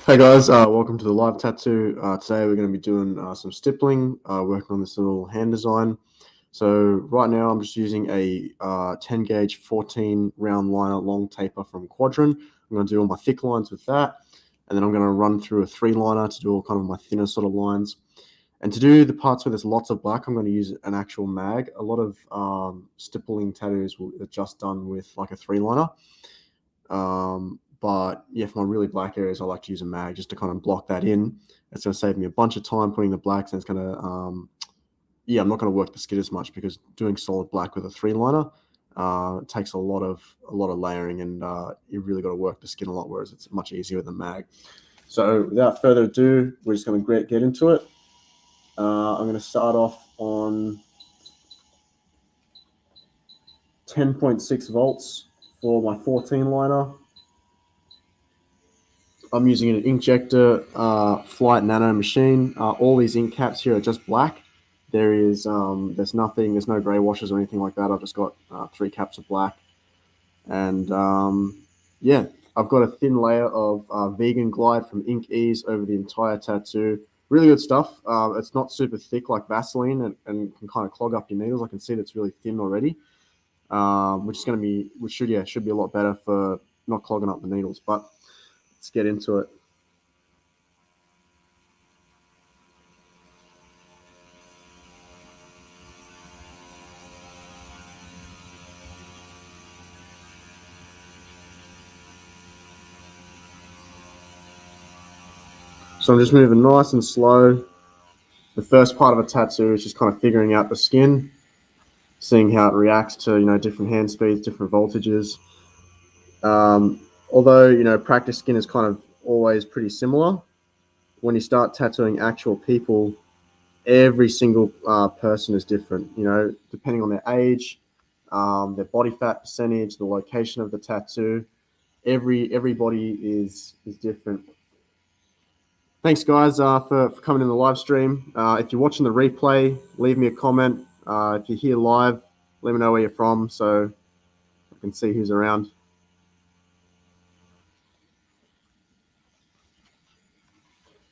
Hey guys, welcome to the live tattoo. Today we're going to be doing some stippling, working on this little hand design. So right now I'm just using a 10 gauge 14 round liner long taper from Kwadron. I'm going to do all my thick lines with that, and then I'm going to run through a 3 liner to do all kind of my thinner sort of lines. And to do the parts where there's lots of black, I'm going to use an actual mag. A lot of stippling tattoos are just done with like a 3 liner. But yeah, for my really black areas, I like to use a mag just to kind of block that in. It's going to save me a bunch of time putting the blacks, and it's going to, I'm not going to work the skid as much because doing solid black with a 3 liner takes a lot of layering, and you really got to work the skin a lot, whereas it's much easier with a mag. So without further ado, we're just going to get into it. I'm going to start off on 10.6 volts for my 14 liner. I'm using an Inkjecta flite nano machine. All these ink caps here are just black. There's no gray washes or anything like that. I've just got 3 caps of black. And yeah, I've got a thin layer of vegan glide from Ink Ease over the entire tattoo. Really good stuff. It's not super thick like Vaseline and can kind of clog up your needles. I can see that it's really thin already, which should be a lot better for not clogging up the needles. But let's get into it. So I'm just moving nice and slow. The first part of a tattoo is just kind of figuring out the skin, seeing how it reacts to different hand speeds, different voltages. Although practice skin is kind of always pretty similar, when you start tattooing actual people, every single person is different. Depending on their age, their body fat percentage, the location of the tattoo, everybody is different. Thanks, guys, for coming in the live stream. If you're watching the replay, leave me a comment. If you're here live, let me know where you're from so I can see who's around.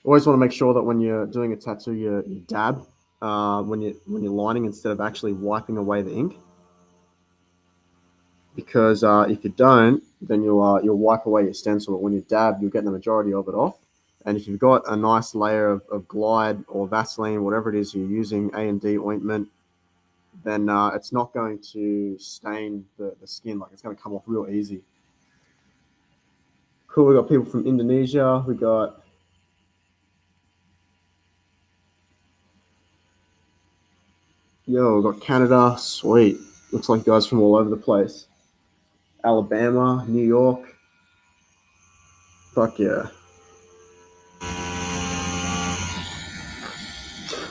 Always want to make sure that when you're doing a tattoo, you dab when you're lining instead of actually wiping away the ink. Because if you don't, then you'll wipe away your stencil. But when you dab, you'll get the majority of it off. And if you've got a nice layer of glide or Vaseline, whatever it is you're using, A&D ointment, then it's not going to stain the skin. Like, it's going to come off real easy. Cool, we got people from Indonesia. We got we got Canada. Sweet. Looks like guys from all over the place. Alabama, New York. Fuck yeah.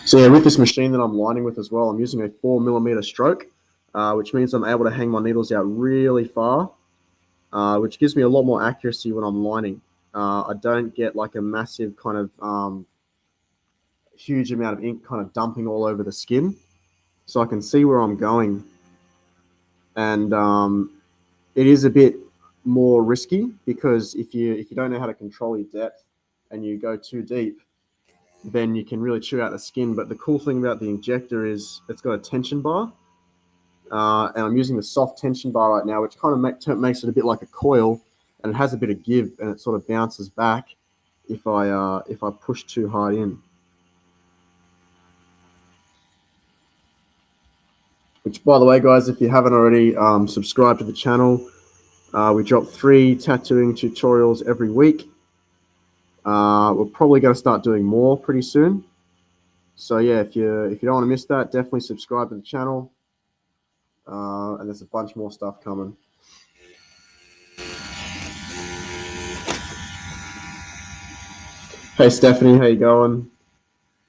So yeah, with this machine that I'm lining with as well, I'm using a 4mm stroke, which means I'm able to hang my needles out really far, which gives me a lot more accuracy when I'm lining. I don't get like a massive kind of huge amount of ink kind of dumping all over the skin, so I can see where I'm going. And it is a bit more risky because if you don't know how to control your depth and you go too deep, then you can really chew out the skin. But the cool thing about the Injector is it's got a tension bar, and I'm using the soft tension bar right now, which kind of makes it a bit like a coil, and it has a bit of give, and it sort of bounces back if I push too hard in. Which, by the way, guys, if you haven't already, subscribe to the channel. We drop 3 tattooing tutorials every week. We're probably going to start doing more pretty soon. So yeah, if you don't want to miss that, definitely subscribe to the channel. And there's a bunch more stuff coming. Hey Stephanie, how you going?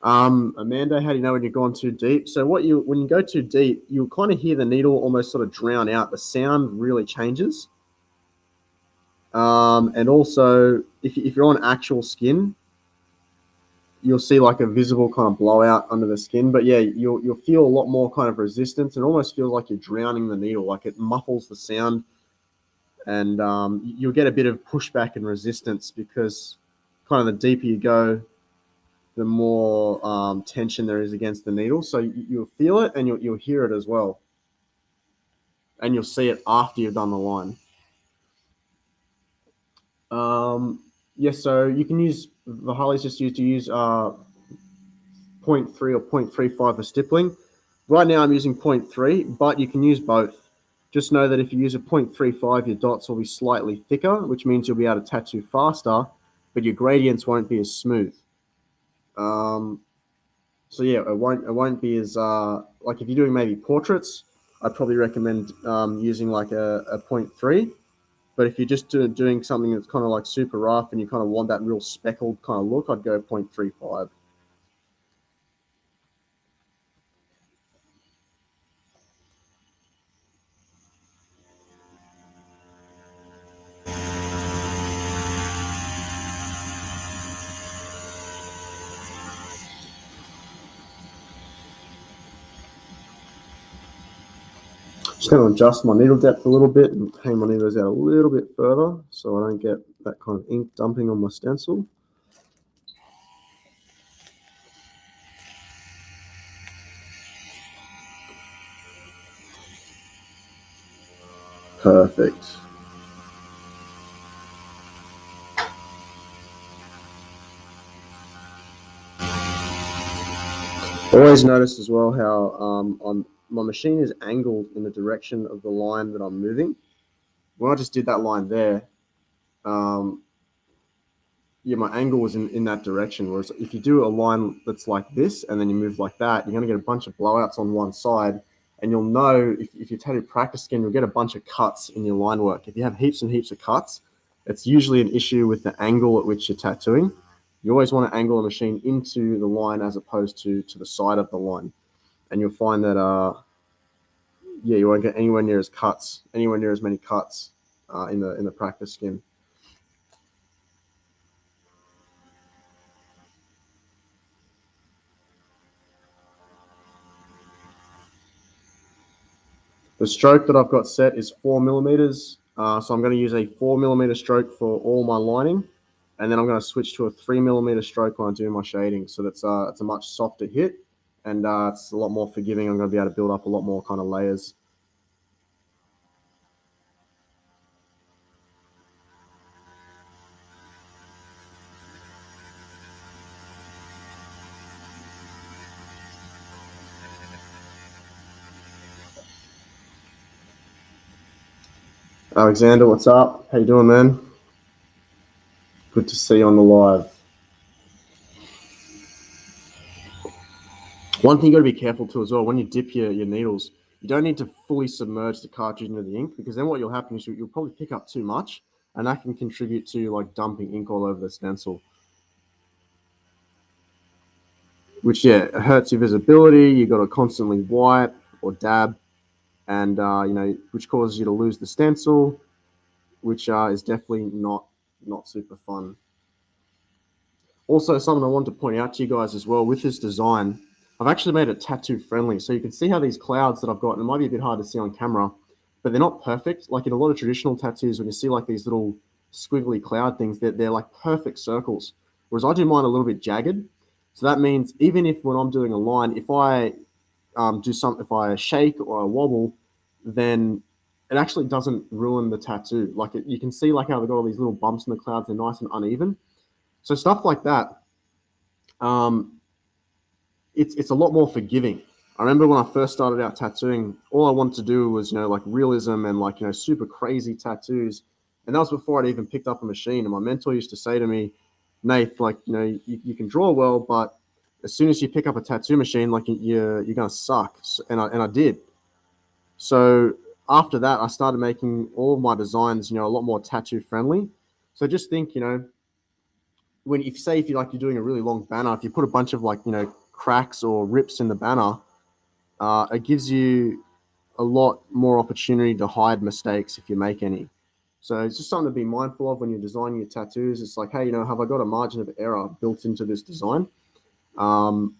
Amanda, how do you know when you're going too deep? So when you go too deep, you'll kind of hear the needle almost sort of drown out. The sound really changes. And also, if you're on actual skin, you'll see like a visible kind of blowout under the skin. But yeah, you'll feel a lot more kind of resistance, and almost feels like you're drowning the needle. Like it muffles the sound, and you'll get a bit of pushback and resistance because kind of the deeper you go, the more tension there is against the needle. So you'll feel it and you'll hear it as well. And you'll see it after you've done the line. Yes, so you can use, the Harley's just used to use 0.3 or 0.35 for stippling. Right now I'm using 0.3, but you can use both. Just know that if you use a 0.35, your dots will be slightly thicker, which means you'll be able to tattoo faster, but your gradients won't be as smooth. So yeah, it won't be as like if you're doing maybe portraits, I'd probably recommend using like a 0.3. But if you're just doing something that's kind of like super rough and you kind of want that real speckled kind of look, I'd go 0.35. Just going to adjust my needle depth a little bit and hang my needles out a little bit further so I don't get that kind of ink dumping on my stencil. Perfect. Always notice as well how my machine is angled in the direction of the line that I'm moving. When I just did that line there, um, yeah, my angle was in that direction. Whereas if you do a line that's like this and then you move like that, you're going to get a bunch of blowouts on one side. And you'll know if you tattoo practice skin, you'll get a bunch of cuts in your line work. If you have heaps and heaps of cuts, it's usually an issue with the angle at which you're tattooing. You always want to angle the machine into the line as opposed to the side of the line. And you'll find that, yeah, you won't get anywhere near as many cuts in the practice skin. The stroke that I've got set is 4 millimeters. So I'm going to use a 4 millimeter stroke for all my lining. And then I'm going to switch to a 3 millimeter stroke when I do my shading. So that's it's a much softer hit and it's a lot more forgiving. I'm going to be able to build up a lot more kind of layers. Alexander, what's up? How you doing, man? Good to see you on the live. One thing you got to be careful too as well, when you dip your needles, you don't need to fully submerge the cartridge into the ink because then what will happen is you'll probably pick up too much and that can contribute to like dumping ink all over the stencil. Which, yeah, it hurts your visibility. You've got to constantly wipe or dab and, which causes you to lose the stencil, which is definitely not super fun. Also, something I want to point out to you guys as well with this design, I've actually made it tattoo friendly. So you can see how these clouds that I've got, and it might be a bit hard to see on camera, but they're not perfect. Like in a lot of traditional tattoos, when you see like these little squiggly cloud things, they're like perfect circles. Whereas I do mine a little bit jagged. So that means even if when I'm doing a line, if I if I shake or I wobble, then it actually doesn't ruin the tattoo. Like you can see like how they've got all these little bumps in the clouds, they're nice and uneven. So stuff like that, um, it's a lot more forgiving. I remember when I first started out tattooing, all I wanted to do was like realism and like super crazy tattoos, and that was before I'd even picked up a machine. And my mentor used to say to me, "Nate, like you can draw well, but as soon as you pick up a tattoo machine, like you're gonna suck." And I did. So after that, I started making all of my designs a lot more tattoo friendly. So just think, when if you're doing a really long banner, if you put a bunch of cracks or rips in the banner, it gives you a lot more opportunity to hide mistakes if you make any. So it's just something to be mindful of when you're designing your tattoos. It's like, hey, have I got a margin of error built into this design? Um,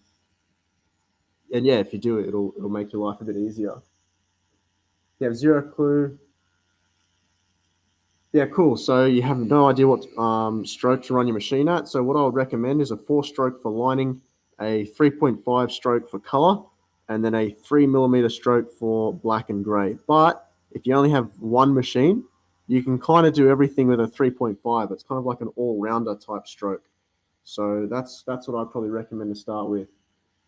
and yeah, if you do it, it'll make your life a bit easier. You have zero clue. Yeah, cool. So you have no idea what stroke to run your machine at. So what I would recommend is a 4-stroke for lining, a 3.5 stroke for color, and then a 3 millimeter stroke for black and gray. But if you only have one machine, you can kind of do everything with a 3.5. It's kind of like an all-rounder type stroke. So that's what I'd probably recommend to start with.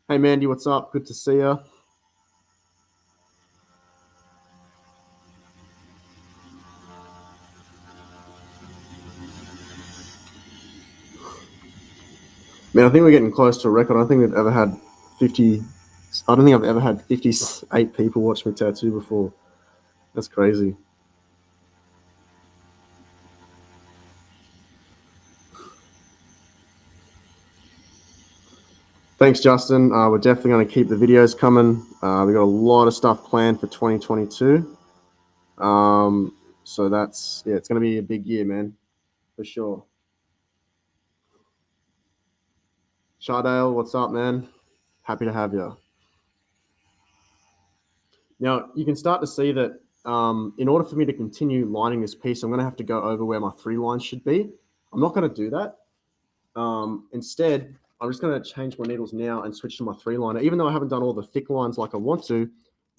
Hey Mandy, what's up? Good to see you. Man, I think we're getting close to a record. I don't think we've ever had 50. I don't think I've ever had 58 people watch me tattoo before. That's crazy. Thanks, Justin. We're definitely going to keep the videos coming. We got a lot of stuff planned for 2022. So that's, yeah, it's going to be a big year, man, for sure. Shardale, what's up, man? Happy to have you. Now, you can start to see that in order for me to continue lining this piece, I'm going to have to go over where my 3 lines should be. I'm not going to do that. Instead, I'm just going to change my needles now and switch to my 3-liner. Even though I haven't done all the thick lines like I want to,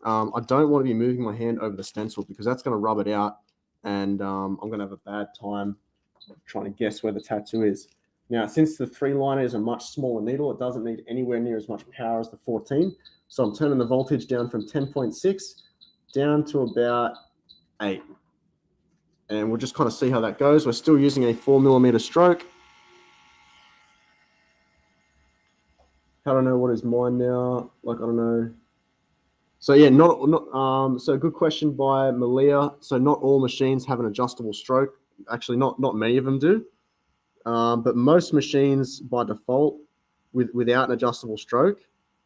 I don't want to be moving my hand over the stencil because that's going to rub it out, and I'm going to have a bad time trying to guess where the tattoo is. Now, since the 3-liner is a much smaller needle, it doesn't need anywhere near as much power as the 14. So I'm turning the voltage down from 10.6 down to about 8. And we'll just kind of see how that goes. We're still using a 4 millimeter stroke. I don't know what is mine now. Like, I don't know. So yeah, so good question by Malia. So not all machines have an adjustable stroke. Actually, not many of them do. But most machines by default without an adjustable stroke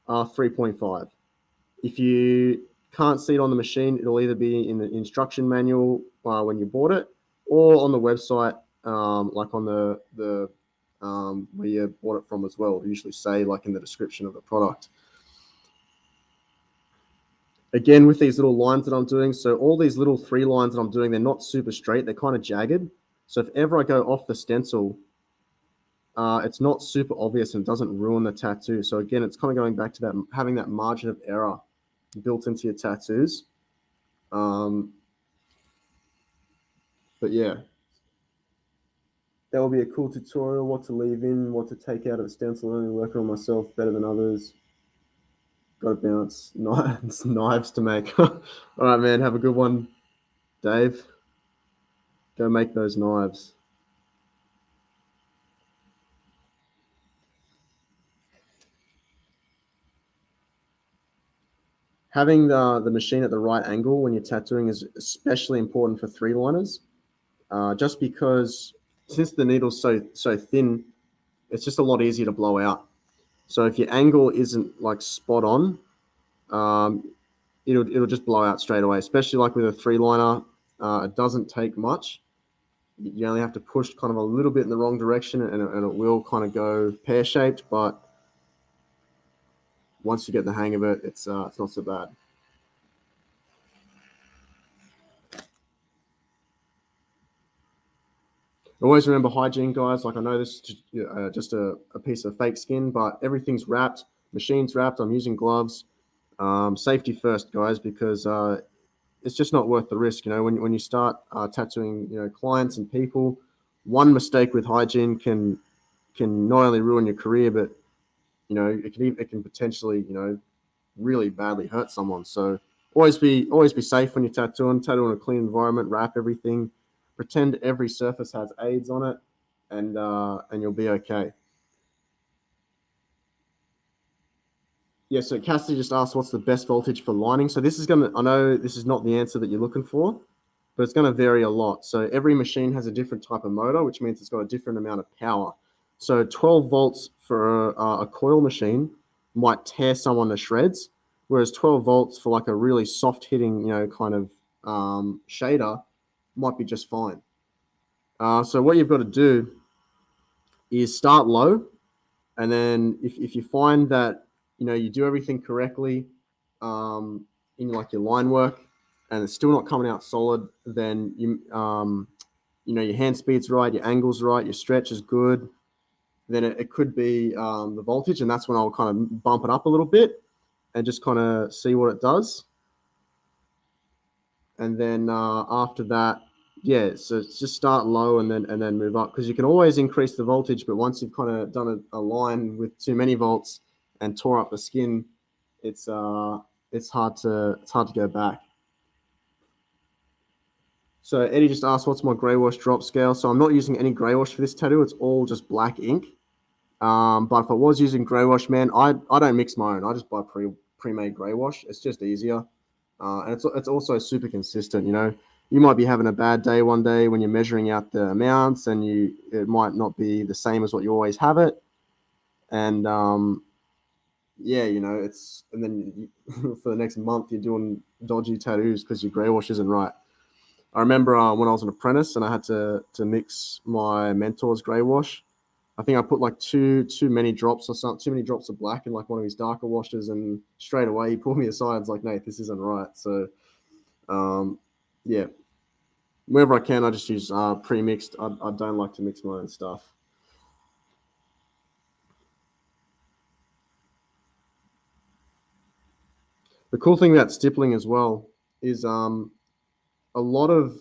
are 3.5. If you can't see it on the machine, it'll either be in the instruction manual when you bought it, or on the website, like on the where you bought it from as well. They usually say like in the description of the product. Again, with these little lines that I'm doing, so all these little 3 lines that I'm doing, they're not super straight. They're kind of jagged. So if ever I go off the stencil, it's not super obvious and it doesn't ruin the tattoo. So again, it's kind of going back to that, having that margin of error built into your tattoos. But yeah, that will be a cool tutorial, what to leave in, what to take out of a stencil, only working on myself better than others. Got to bounce knives to make. All right, man, have a good one, Dave. Go make those knives. Having the machine at the right angle when you're tattooing is especially important for 3-liners, just because since the needle's so thin, it's just a lot easier to blow out. So if your angle isn't like spot on, um, it'll just blow out straight away. Especially like with a 3-liner, it doesn't take much. You only have to push kind of a little bit in the wrong direction, and it will kind of go pear shaped. But once you get the hang of it, it's not so bad. Always remember hygiene, guys. Like I know this is just a piece of fake skin, but everything's wrapped. Machine's wrapped. I'm using gloves. Safety first, guys, because it's just not worth the risk. You know, when you start tattooing, clients and people, one mistake with hygiene can not only ruin your career, but it can potentially really badly hurt someone. So always be safe when you're tattooing. Tattoo in a clean environment. Wrap everything. Pretend every surface has aids on it, and you'll be okay. Yeah, so Cassidy just asked what's the best voltage for lining. So this is I know this is not the answer that you're looking for, but it's gonna vary a lot. So every machine has a different type of motor, which means it's got a different amount of power. So 12 volts for a coil machine might tear someone to shreds, whereas 12 volts for like a really soft hitting, kind of shader might be just fine. So what you've got to do is start low, and then if you find that you do everything correctly in like your line work and it's still not coming out solid, then your hand speed's right, your angle's right, your stretch is good, then it could be the voltage, and that's when I'll kind of bump it up a little bit and just kind of see what it does. And then after that, yeah, so just start low and then move up, because you can always increase the voltage, but once you've kind of done a line with too many volts and tore up the skin, it's hard to go back. So Eddie just asked, what's my grey wash drop scale? So I'm not using any grey wash for this tattoo. It's all just black ink. But if I was using grey wash, man, I don't mix my own. I just buy pre-made grey wash. It's just easier. And it's also super consistent. You might be having a bad day one day when you're measuring out the amounts, and it might not be the same as what you always have it. And yeah, and then for the next month you're doing dodgy tattoos because your grey wash isn't right. I remember when I was an apprentice and I had to mix my mentor's grey wash. I think I put like too many drops or something, too many drops of black in like one of his darker washes, and straight away he pulled me aside and was like, Nate, this isn't right. So yeah, whenever I can, I just use pre-mixed. I don't like to mix my own stuff. The cool thing about stippling as well is a lot of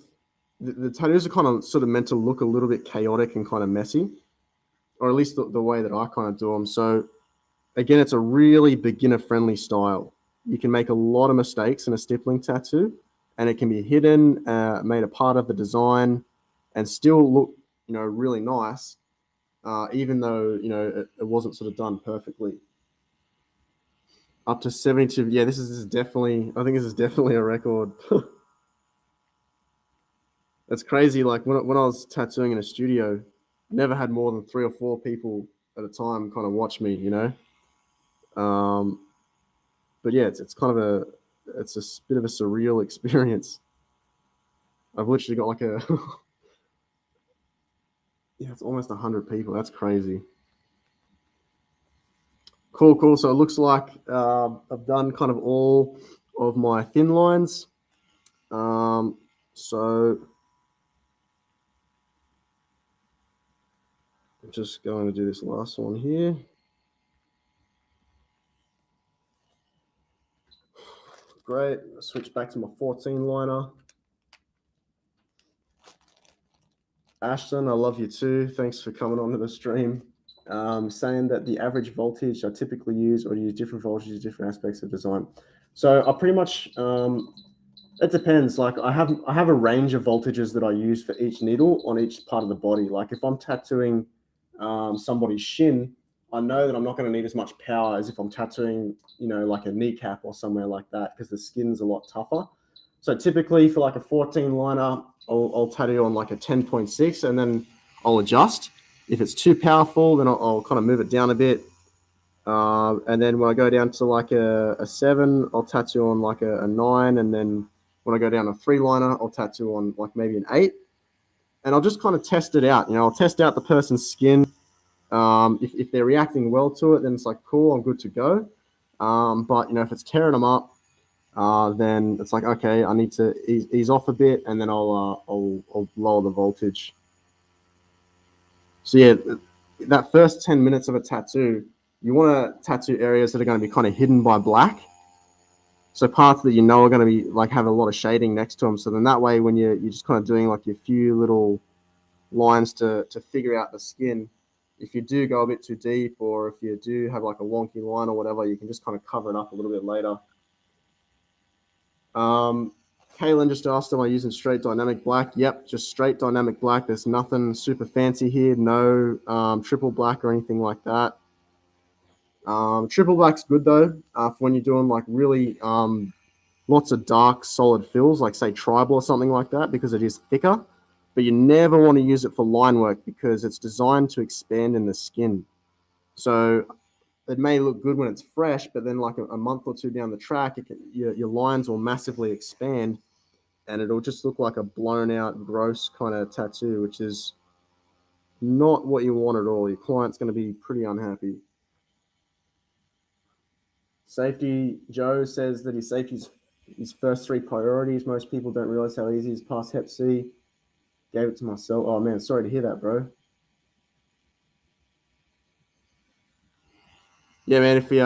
the tattoos are kind of sort of meant to look a little bit chaotic and kind of messy, or at least the way that I kind of do them. So again, it's a really beginner-friendly style. You can make a lot of mistakes in a stippling tattoo, and it can be hidden, made a part of the design, and still look, really nice, even though it wasn't sort of done perfectly. Up to 72. Yeah, this is definitely. I think this is definitely a record. That's crazy. Like when I was tattooing in a studio, never had more than 3 or 4 people at a time kind of watch me. Um, but yeah, it's kind of it's a bit of a surreal experience. I've literally got like a yeah, it's almost 100 people. That's crazy. Cool. So it looks like I've done kind of all of my thin lines. So I'm just going to do this last one here. Great. Switch back to my 14 liner. Ashton, I love you too. Thanks for coming onto the stream. Saying that the average voltage I typically use, or use different voltages, different aspects of design. So I pretty much it depends. Like I have a range of voltages that I use for each needle on each part of the body. Like if I'm tattooing somebody's shin, I know that I'm not going to need as much power as if I'm tattooing, like a kneecap or somewhere like that, because the skin's a lot tougher. So typically for like a 14 liner, I'll tattoo on like a 10.6, and then I'll adjust. If it's too powerful, then I'll kind of move it down a bit. And then when I go down to like a 7, I'll tattoo on like a 9. And then when I go down a 3 liner, I'll tattoo on like maybe an 8. And I'll just kind of test it out. I'll test out the person's skin. If they're reacting well to it, then it's like, cool, I'm good to go. But, if it's tearing them up, then it's like, okay, I need to ease off a bit, and then I'll lower the voltage. So yeah, that first 10 minutes of a tattoo, you want to tattoo areas that are going to be kind of hidden by black. So parts that are going to be like have a lot of shading next to them. So then that way, when you're just kind of doing like your few little lines to figure out the skin, if you do go a bit too deep, or if you do have like a wonky line or whatever, you can just kind of cover it up a little bit later. Kaylin just asked, am I using straight dynamic black? Yep, just straight dynamic black. There's nothing super fancy here. No triple black or anything like that. Triple black's good though for when you're doing like really lots of dark solid fills, like say tribal or something like that, because it is thicker. But you never want to use it for line work because it's designed to expand in the skin. So it may look good when it's fresh, but then like a month or two down the track, your lines will massively expand, and it'll just look like a blown out, gross kind of tattoo, which is not what you want at all. Your client's going to be pretty unhappy. Safety, Joe says that his safety is his first 3 priorities. Most people don't realize how easy it is to pass Hep C. Gave it to myself. Oh man, sorry to hear that, bro. Yeah, man. If we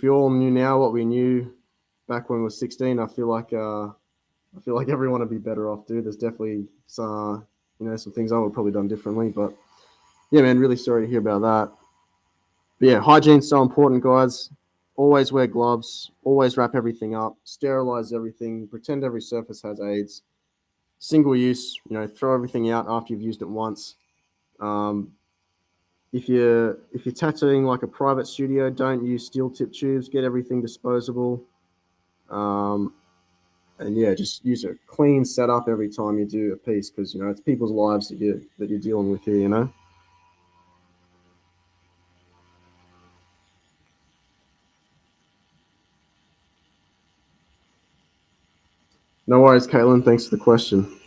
all knew now what we knew back when we were 16, I feel like everyone would be better off, dude. There's definitely some some things I would have probably done differently, but yeah, man. Really sorry to hear about that. But yeah, hygiene's so important, guys. Always wear gloves. Always wrap everything up. Sterilize everything. Pretend every surface has AIDS. Single use. Throw everything out after you've used it once. Um, if you're tattooing like a private studio, don't use steel tip tubes. Get everything disposable. Um, and yeah, just use a clean setup every time you do a piece because it's people's lives that you're dealing with here. No worries, Caitlin. Thanks for the question.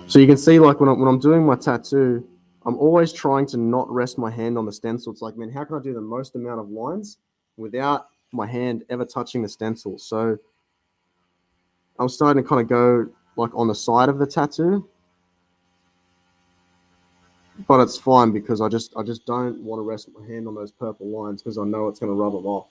So you can see, like when I'm doing my tattoo, I'm always trying to not rest my hand on the stencil. It's like, man, how can I do the most amount of lines without my hand ever touching the stencil? So I'm starting to kind of go like on the side of the tattoo, but it's fine because I just don't want to rest my hand on those purple lines because I know it's going to rub them off.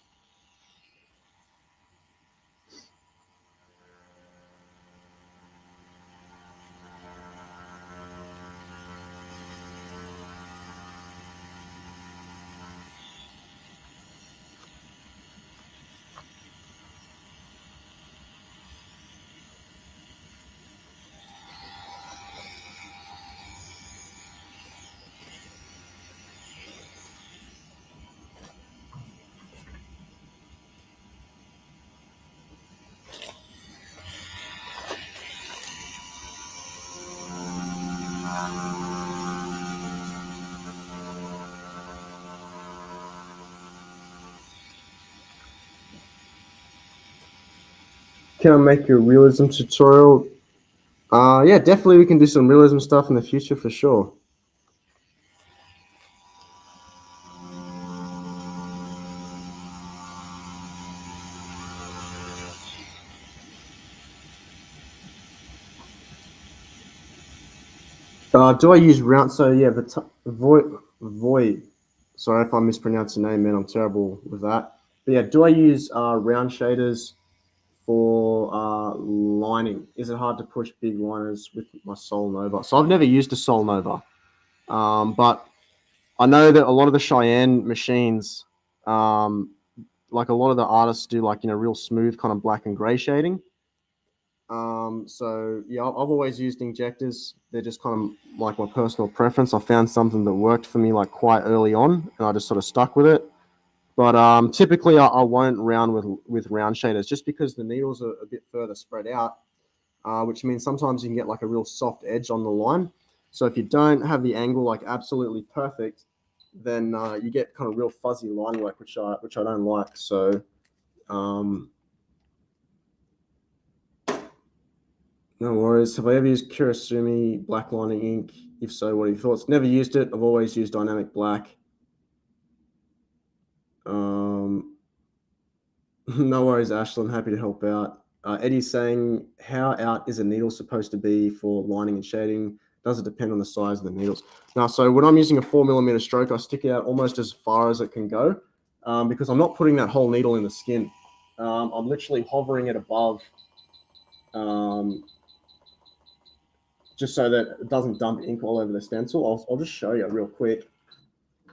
Can I make your realism tutorial? Yeah, definitely we can do some realism stuff in the future for sure. Do I use round? So yeah, void. Sorry if I mispronounce your name, man. I'm terrible with that. But yeah, do I use round shaders for lining? Is it hard to push big liners with my Sol Nova? So I've never used a Sol Nova, but I know that a lot of the Cheyenne machines, um, like a lot of the artists do, like real smooth kind of black and gray shading. So yeah, I've always used injectors. They're just kind of like my personal preference. I found something that worked for me like quite early on, and I just sort of stuck with it. But typically, I won't round with round shaders just because the needles are a bit further spread out, which means sometimes you can get like a real soft edge on the line. So if you don't have the angle like absolutely perfect, then you get kind of real fuzzy line work, which I don't like. So um, no worries. Have I ever used Kurosumi black lining ink? If so, what are your thoughts? Never used it. I've always used dynamic black. Um, no worries, Ashlyn. Happy to help out. Eddie's saying, how out is a needle supposed to be for lining and shading? Does it depend on the size of the needles? Now, so when I'm using a 4mm stroke, I stick it out almost as far as it can go because I'm not putting that whole needle in the skin. I'm literally hovering it above um, just so that it doesn't dump ink all over the stencil. I'll just show you real quick.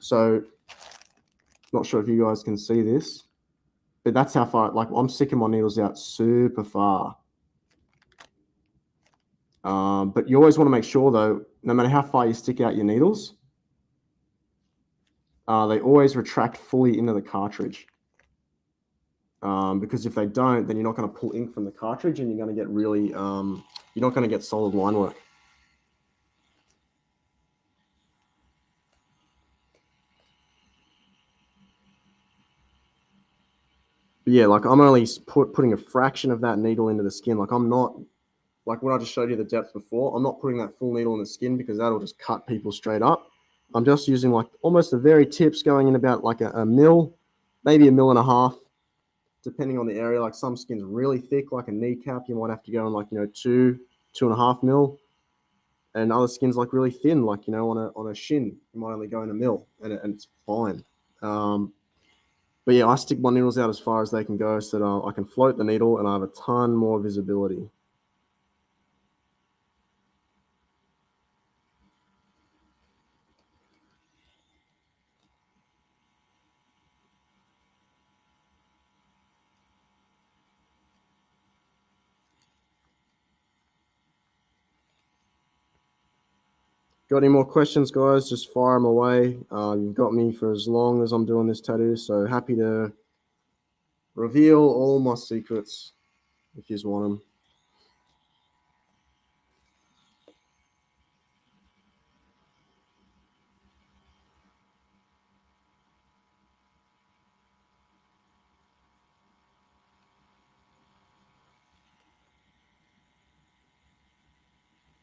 So, not sure if you guys can see this, but that's how far, like I'm sticking my needles out super far. But you always want to make sure though, no matter how far you stick out your needles, they always retract fully into the cartridge. Because if they don't, then you're not going to pull ink from the cartridge and you're going to get really, you're not going to get solid line work. But yeah, like I'm only putting a fraction of that needle into the skin. Like I'm not, like when I just showed you the depth before, I'm not putting that full needle in the skin because that'll just cut people straight up. I'm just using like almost the very tips going in about like a mil, maybe a mil and a half, depending on the area. Like some skin's really thick, like a kneecap, you might have to go in like, 2.5 mil. And other skins like really thin, like, on a shin, you might only go in a mil, and it's fine. But yeah, I stick my needles out as far as they can go so that I can float the needle and I have a ton more visibility. Got any more questions, guys? Just fire them away. You've got me for as long as I'm doing this tattoo, so happy to reveal all my secrets if you just want them.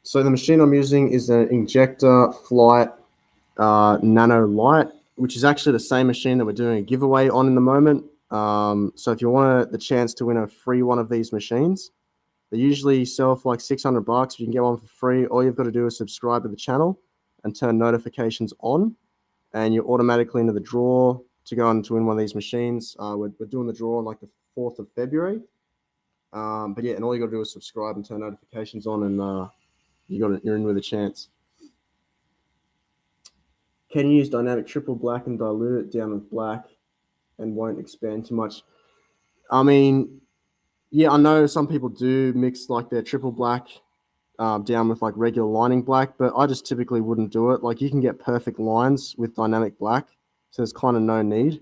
So the machine I'm using is an Inkjecta Flite nano lite, which is actually the same machine that we're doing a giveaway on in the moment. So if you want the chance to win a free one of these machines, they usually sell for like $600. If you can get one for free, all you've got to do is subscribe to the channel and turn notifications on, and you're automatically into the draw to go on to win one of these machines. We're doing the draw on like the 4th of February. But yeah, and all you got to do is subscribe and turn notifications on, and you're in with a chance. Can you use dynamic triple black and dilute it down with black and won't expand too much? I mean, yeah, I know some people do mix like their triple black down with like regular lining black, but I just typically wouldn't do it. Like you can get perfect lines with dynamic black, so there's kind of no need.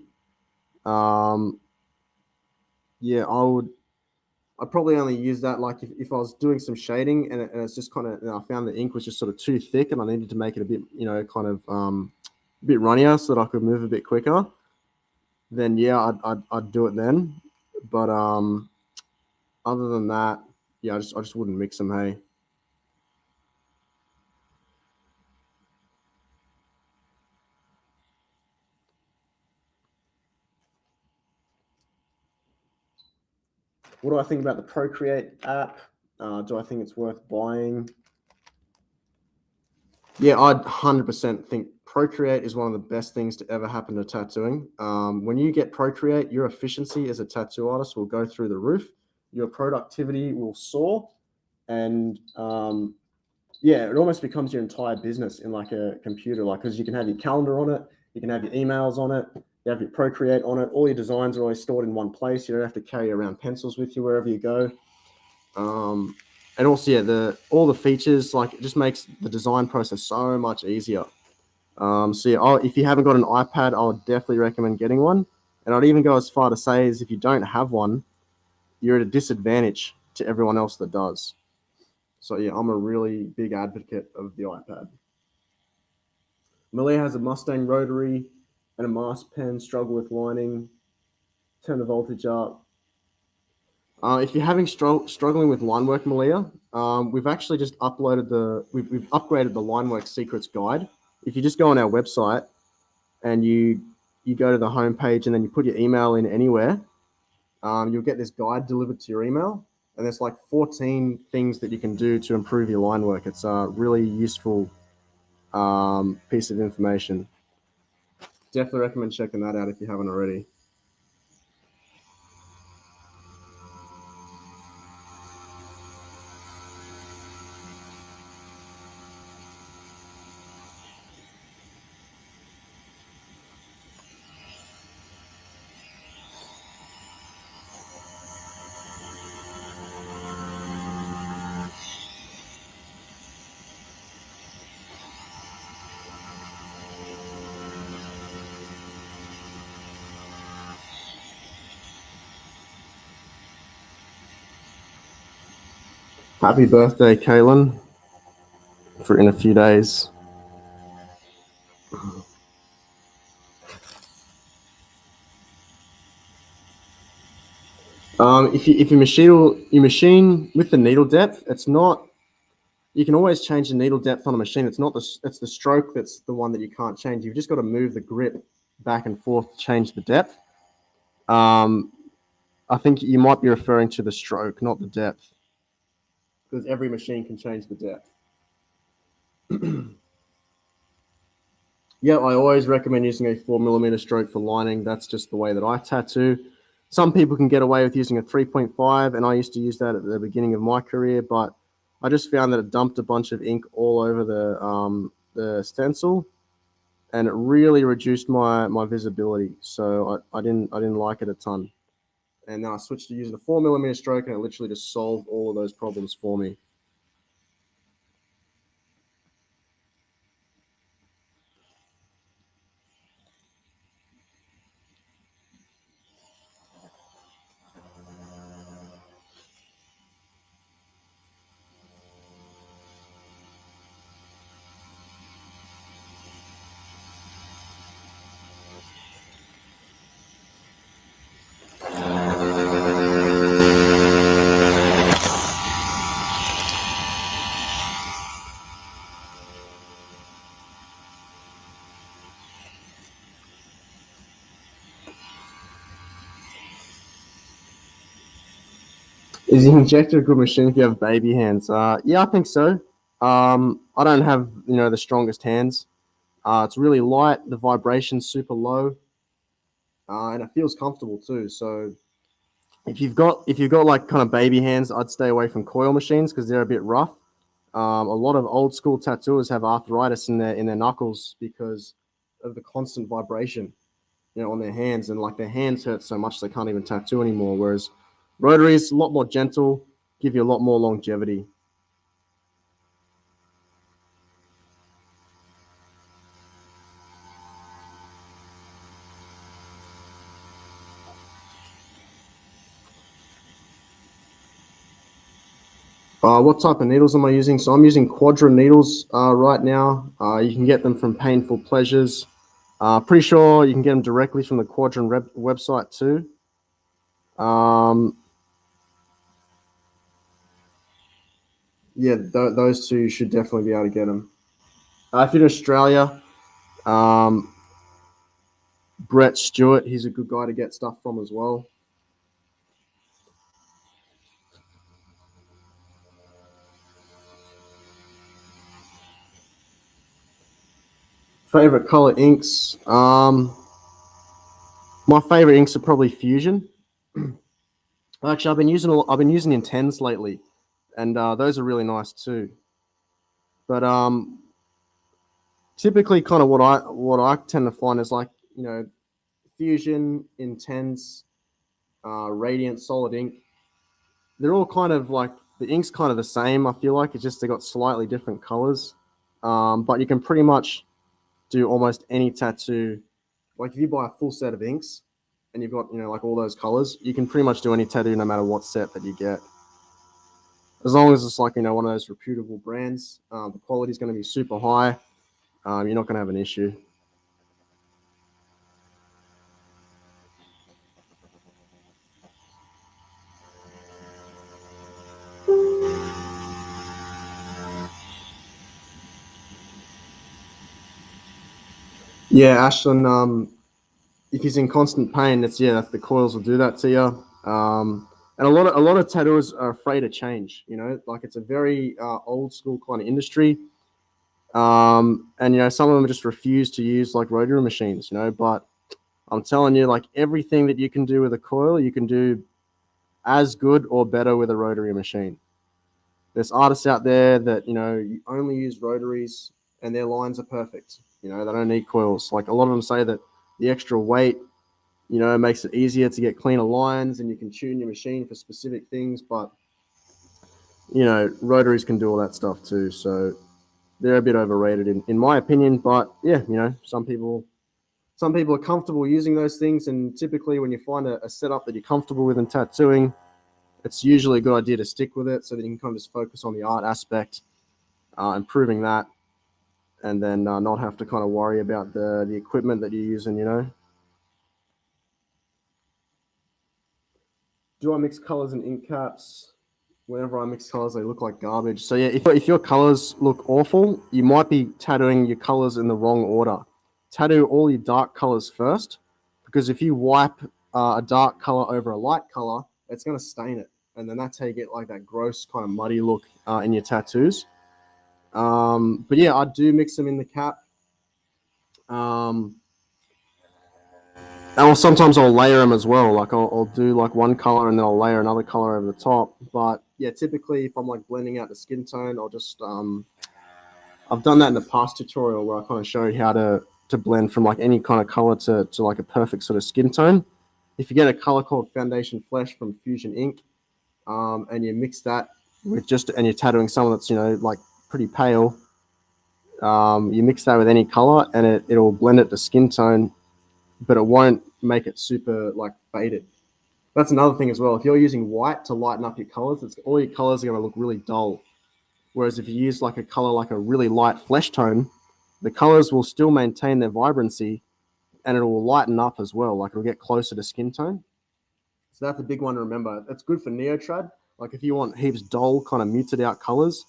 Yeah, I'd probably only use that like if I was doing some shading and it's just kind of, I found the ink was just sort of too thick and I needed to make it a bit, kind of a bit runnier so that I could move a bit quicker. Then yeah, I'd do it then. But other than that, yeah, I just wouldn't mix them. Hey. What do I think about the Procreate app? Do I think it's worth buying? Yeah, I'd 100% think Procreate is one of the best things to ever happen to tattooing. When you get Procreate, your efficiency as a tattoo artist will go through the roof. Your productivity will soar. And yeah, it almost becomes your entire business in like a computer, like, because you can have your calendar on it, you can have your emails on it, you have your Procreate on it, all your designs are always stored in one place. You don't have to carry around pencils with you wherever you go. And also, yeah, all the features, like, it just makes the design process so much easier. So yeah, if you haven't got an iPad, I would definitely recommend getting one. And I'd even go as far to say is if you don't have one, you're at a disadvantage to everyone else that does. So yeah, I'm a really big advocate of the iPad. Malia has a Mustang rotary and a mask pen, struggle with lining, turn the voltage up. If you're having struggling with Linework, Malia, we've actually just we've upgraded the Linework Secrets Guide. If you just go on our website and you go to the homepage and then you put your email in anywhere, you'll get this guide delivered to your email. And there's like 14 things that you can do to improve your line work. It's a really useful piece of information. Definitely recommend checking that out if you haven't already. Happy birthday, Kaylin, for in a few days. If you machine with the needle depth, it's not. You can always change the needle depth on a machine. It's the stroke that's the one that you can't change. You've just got to move the grip back and forth to change the depth. I think you might be referring to the stroke, not the depth, because every machine can change the depth. Yeah, I always recommend using a 4mm stroke for lining. That's just the way that I tattoo. Some people can get away with using a 3.5, and I used to use that at the beginning of my career, but I just found that it dumped a bunch of ink all over the stencil, and it really reduced my visibility. So I didn't like it a ton. And then I switched to using a 4mm stroke, and it literally just solved all of those problems for me. Is the Injector a good machine if you have baby hands? Yeah, I think so. I don't have the strongest hands. It's really light. The vibration's super low, and it feels comfortable too. So if you've got like kind of baby hands, I'd stay away from coil machines because they're a bit rough. A lot of old school tattooers have arthritis in their knuckles because of the constant vibration, on their hands, and like their hands hurt so much they can't even tattoo anymore. Whereas rotary is a lot more gentle, give you a lot more longevity. What type of needles am I using? So I'm using Kwadron needles right now. You can get them from Painful Pleasures. Pretty sure you can get them directly from the Kwadron website too. Yeah, those two you should definitely be able to get them. If you're in Australia, um, Brett Stewart, he's a good guy to get stuff from as well. Favorite color inks? My favorite inks are probably Fusion. Actually, I've been using Intens lately, and those are really nice too. But typically, kind of what I tend to find is like Fusion, Intense, Radiant, Solid Ink. They're all kind of like the ink's kind of the same. I feel like it's just they got slightly different colors, but you can pretty much do almost any tattoo. Like if you buy a full set of inks and you've got like all those colors, you can pretty much do any tattoo no matter what set that you get. As long as it's like one of those reputable brands, the quality is going to be super high. You're not going to have an issue. Yeah, Ashton. If he's in constant pain, that's the coils will do that to you. And a lot of tattooers are afraid of change. Like it's a very old school kind of industry. And some of them just refuse to use like rotary machines. But I'm telling you, like everything that you can do with a coil, you can do as good or better with a rotary machine. There's artists out there that you only use rotaries and their lines are perfect. They don't need coils. Like a lot of them say that the extra weight makes it easier to get cleaner lines and you can tune your machine for specific things. But rotaries can do all that stuff too. So they're a bit overrated in my opinion. But yeah, some people are comfortable using those things, and typically when you find a setup that you're comfortable with in tattooing, it's usually a good idea to stick with it so that you can kind of just focus on the art aspect, improving that, and then not have to kind of worry about the equipment that you're using. Do I mix colors and ink caps? Whenever I mix colors, they look like garbage. So yeah, if your colors look awful, you might be tattooing your colors in the wrong order. Tattoo all your dark colors first, because if you wipe a dark color over a light color, it's going to stain it. And then that's how you get like that gross kind of muddy look in your tattoos. But yeah, I do mix them in the cap. And sometimes I'll layer them as well. Like I'll do like one color and then I'll layer another color over the top. But yeah, typically if I'm like blending out the skin tone, I'll just I've done that in the past tutorial where I kind of showed how to blend from like any kind of color to like a perfect sort of skin tone. If you get a color called Foundation Flesh from Fusion Ink, and you mix that with and you're tattooing someone that's, you know, like pretty pale, you mix that with any color and it'll blend it to skin tone, but it won't make it super like faded. That's another thing as well. If you're using white to lighten up your colors, all your colors are going to look really dull. Whereas if you use like a color like a really light flesh tone, the colors will still maintain their vibrancy and it will lighten up as well. Like it'll get closer to skin tone. So that's a big one to remember. It's good for neotrad. Like if you want heaps dull, kind of muted out colors,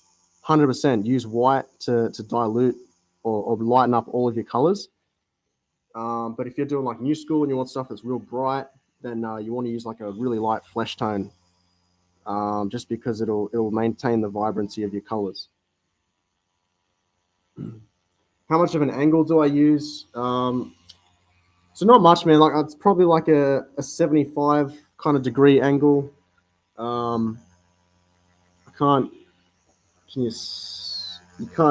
100% use white to dilute or lighten up all of your colors. But if you're doing like new school and you want stuff that's real bright, then you want to use like a really light flesh tone, just because it'll maintain the vibrancy of your colors. How much of an angle do I use? So not much, man. Like it's probably like a 75 kind of degree angle. You can't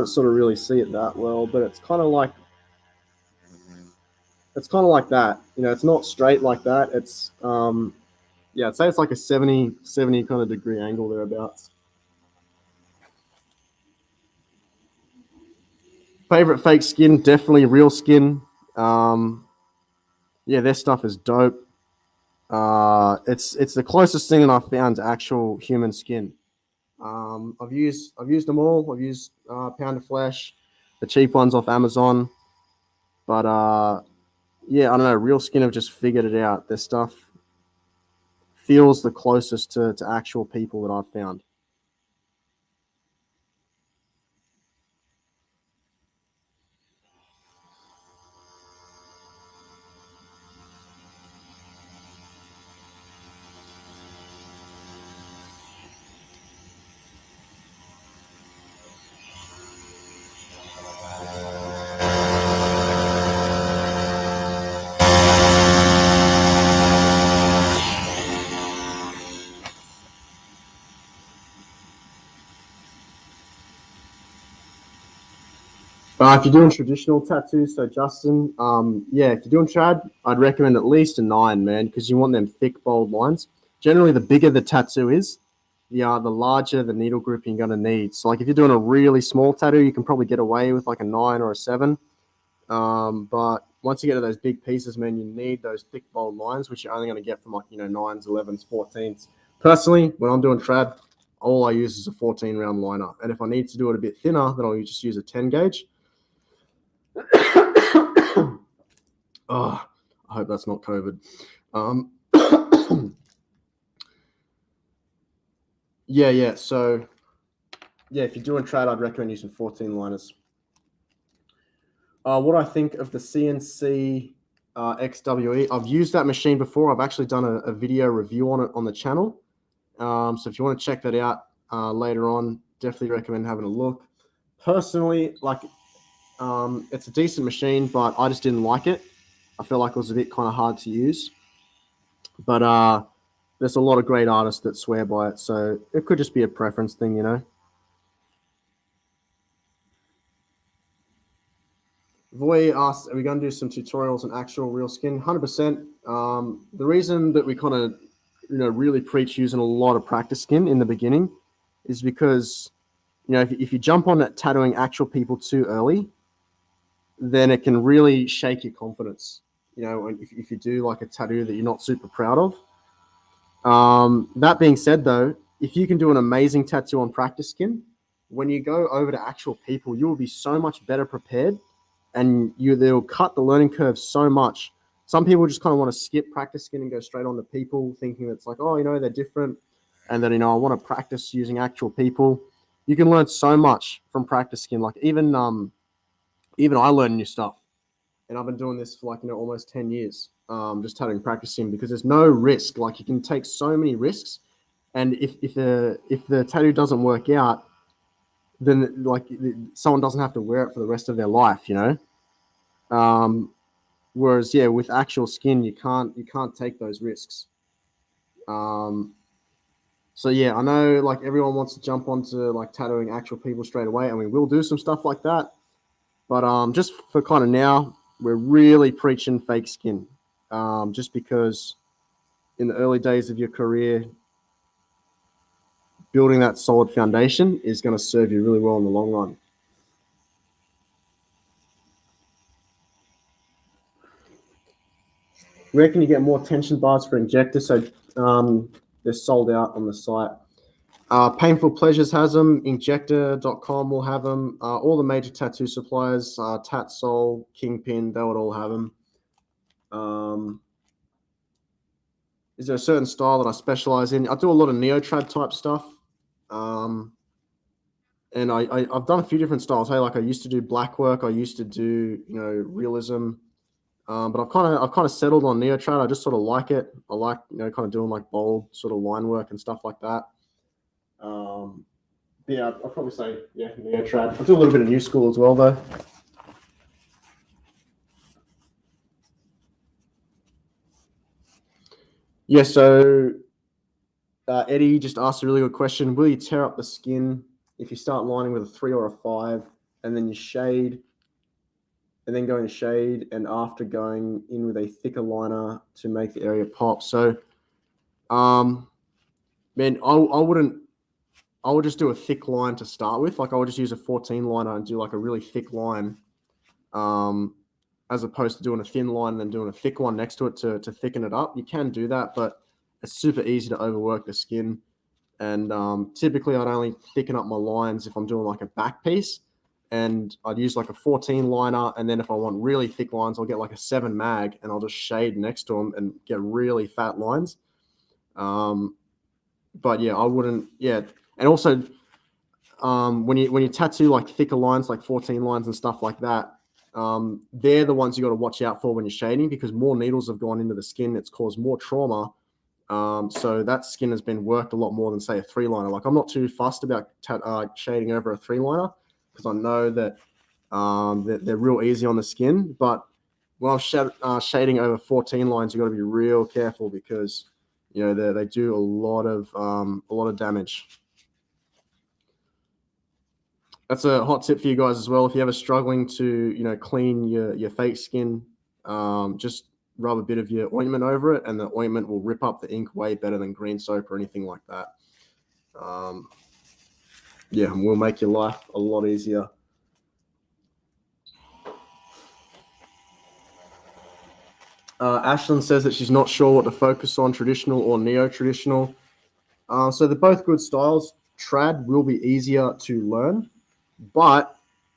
sort of really see it that well, but it's kind of like that. You know, it's not straight like that. It's yeah, I'd say it's like a 70 kind of degree angle thereabouts. Favorite fake skin, definitely Real Skin. Yeah, their stuff is dope. It's the closest thing that I've found to actual human skin. I've used them all. I've used Pound of Flesh, the cheap ones off Amazon, but yeah, I don't know. Real Skin have just figured it out. Their stuff feels the closest to actual people that I've found. If you're doing traditional tattoos, so Justin, yeah, if you're doing trad, I'd recommend at least a 9, man, because you want them thick, bold lines. Generally, the bigger the tattoo is, the larger the needle grip you're going to need. So, like, if you're doing a really small tattoo, you can probably get away with like a 9 or a 7. But once you get to those big pieces, man, you need those thick, bold lines, which you're only going to get from like, you know, 9s, 11s, 14s. Personally, when I'm doing trad, all I use is a 14 round liner. And if I need to do it a bit thinner, then I'll just use a 10 gauge. Oh, I hope that's not COVID. Yeah. So, yeah, if you're doing trad, I'd recommend using 14 liners. What I think of the CNC XWE, I've used that machine before. I've actually done a video review on it on the channel. So if you want to check that out later on, definitely recommend having a look. Personally, like, it's a decent machine, but I just didn't like it. I felt like it was a bit kind of hard to use. But there's a lot of great artists that swear by it, so it could just be a preference thing, you know. Voy asked, are we going to do some tutorials on actual real skin? 100%. The reason that we kind of, you know, really preach using a lot of practice skin in the beginning is because, you know, if you jump on that tattooing actual people too early, then it can really shake your confidence. You know, if you do like a tattoo that you're not super proud of. That being said, though, if you can do an amazing tattoo on practice skin, when you go over to actual people, you will be so much better prepared, and they'll cut the learning curve so much. Some people just kind of want to skip practice skin and go straight on to people, thinking it's like, oh, you know, they're different, and then, you know, I want to practice using actual people. You can learn so much from practice skin. Like even I learn new stuff, and I've been doing this for like, you know, almost 10 years. just tattooing practice sim, because there's no risk. Like, you can take so many risks, and if the tattoo doesn't work out, then like someone doesn't have to wear it for the rest of their life, you know. Whereas yeah, with actual skin, you can't take those risks. So yeah, I know like everyone wants to jump onto like tattooing actual people straight away, and we will do some stuff like that. But just for kind of now, we're really preaching fake skin, just because in the early days of your career, building that solid foundation is going to serve you really well in the long run. Where can you get more tension bars for Injector? So they're sold out on the site. Painful Pleasures has them. Injector.com will have them. All the major tattoo suppliers, Tat Soul, Kingpin, they would all have them. Is there a certain style that I specialize in? I do a lot of neotrad type stuff. And I've done a few different styles. Hey, like I used to do black work. I used to do, you know, realism. But I've kind of settled on neotrad. I just sort of like it. I like, you know, kind of doing like bold sort of line work and stuff like that. Yeah, I'll probably say yeah, neotrad. I do a little bit of new school as well, though. Yeah, so Eddie just asked a really good question. Will you tear up the skin if you start lining with a 3 or a 5, and then you shade, and then go in shade, and after going in with a thicker liner to make the area pop? So, man, I wouldn't. I would just do a thick line to start with. Like I would just use a 14 liner and do like a really thick line, as opposed to doing a thin line and then doing a thick one next to it to thicken it up. You can do that, but it's super easy to overwork the skin. And typically, I'd only thicken up my lines if I'm doing like a back piece, and I'd use like a 14 liner. And then if I want really thick lines, I'll get like a 7 mag, and I'll just shade next to them and get really fat lines. But yeah, I wouldn't. Yeah, and also when you tattoo like thicker lines, like 14 lines and stuff like that, they're the ones you got to watch out for when you're shading, because more needles have gone into the skin. It's caused more trauma. So that skin has been worked a lot more than say a 3 liner. Like I'm not too fussed about shading over a 3 liner, because I know that they're real easy on the skin. But when I'm shading over 14 lines, you got to be real careful, because you know they do a lot of damage. That's a hot tip for you guys as well. If you're ever struggling to, you know, clean your fake skin, just rub a bit of your ointment over it, and the ointment will rip up the ink way better than green soap or anything like that. Yeah, and will make your life a lot easier. Ashlyn says that she's not sure what to focus on, traditional or neo-traditional. So they're both good styles. Trad will be easier to learn, but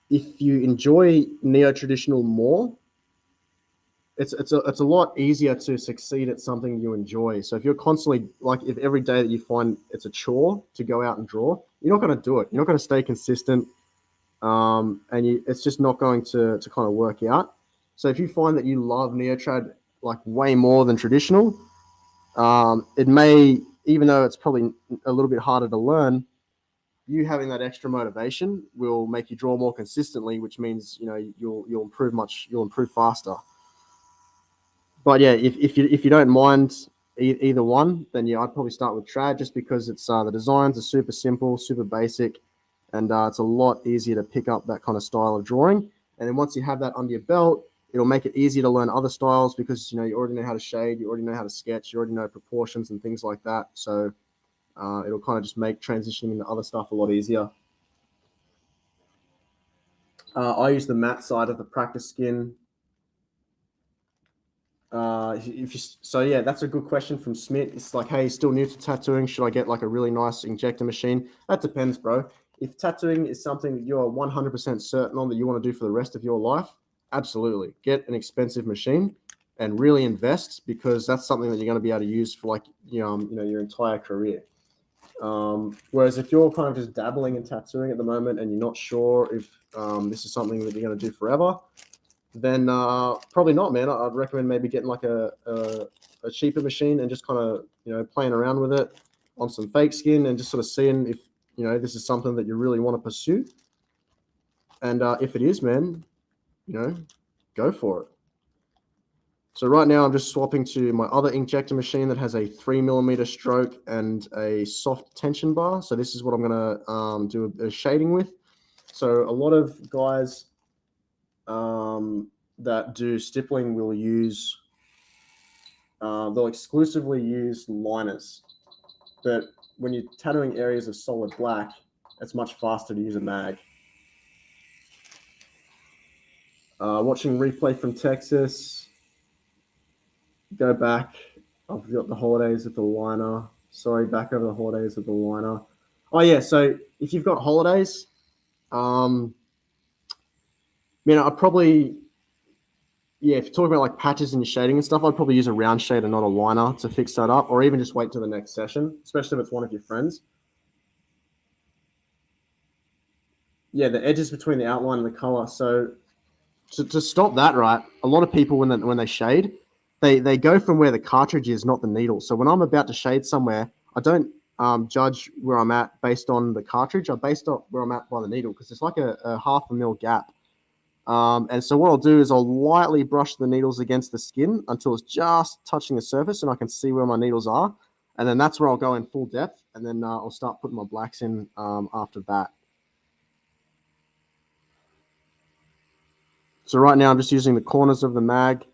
if you enjoy neo-traditional more, it's a lot easier to succeed at something you enjoy. So if you're constantly, like, if every day that you find it's a chore to go out and draw, you're not going to do it. You're not going to stay consistent, and it's just not going to kind of work out. So if you find that you love neotrad like way more than traditional, it may, even though it's probably a little bit harder to learn, you having that extra motivation will make you draw more consistently, which means, you know, you'll improve faster. But yeah, if you don't mind either one, then yeah, I'd probably start with trad, just because it's the designs are super simple, super basic, and it's a lot easier to pick up that kind of style of drawing. And then once you have that under your belt, it'll make it easier to learn other styles, because you know you already know how to shade, you already know how to sketch, you already know proportions and things like that. So it'll kind of just make transitioning into other stuff a lot easier. I use the matte side of the practice skin. So yeah, that's a good question from Smith. It's like, hey, still new to tattooing, should I get like a really nice injector machine? That depends, bro. If tattooing is something that you're 100% certain on that you want to do for the rest of your life, absolutely get an expensive machine and really invest, because that's something that you're going to be able to use for like your entire career. Whereas if you're kind of just dabbling in tattooing at the moment and you're not sure if this is something that you're going to do forever, then probably not, man. I'd recommend maybe getting like a cheaper machine and just kind of, playing around with it on some fake skin and just sort of seeing if, this is something that you really want to pursue. And if it is, man, go for it. So right now I'm just swapping to my other Inkjecta machine that has a 3mm stroke and a soft tension bar. So this is what I'm going to do a shading with. So a lot of guys that do stippling will use, they'll exclusively use liners. But when you're tattooing areas of solid black, it's much faster to use a mag. Watching replay from Texas. Go back. I've got the holidays with the liner. Sorry, back over the holidays with the liner. Oh yeah, so if you've got holidays, I'd probably, if you're talking about like patches and your shading and stuff, I'd probably use a round shade and not a liner to fix that up, or even just wait till the next session, especially if it's one of your friends. Yeah, the edges between the outline and the color. So to stop that, right, a lot of people when they shade, they go from where the cartridge is, not the needle. So when I'm about to shade somewhere, I don't judge where I'm at based on the cartridge. I based on where I'm at by the needle, because it's like a 1/2 mil gap. And so what I'll do is I'll lightly brush the needles against the skin until it's just touching the surface and I can see where my needles are. And then that's where I'll go in full depth, and then I'll start putting my blacks in after that. So right now I'm just using the corners of the mag,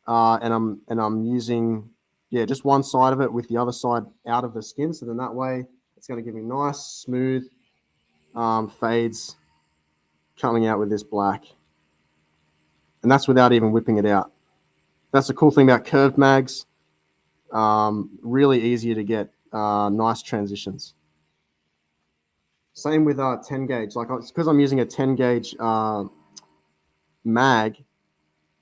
and I'm using just one side of it with the other side out of the skin. So then that way it's going to give me nice smooth fades coming out with this black, and that's without even whipping it out. That's the cool thing about curved mags. Really easier to get nice transitions. Same with 10 gauge. Like, it's because I'm using a 10 gauge mag,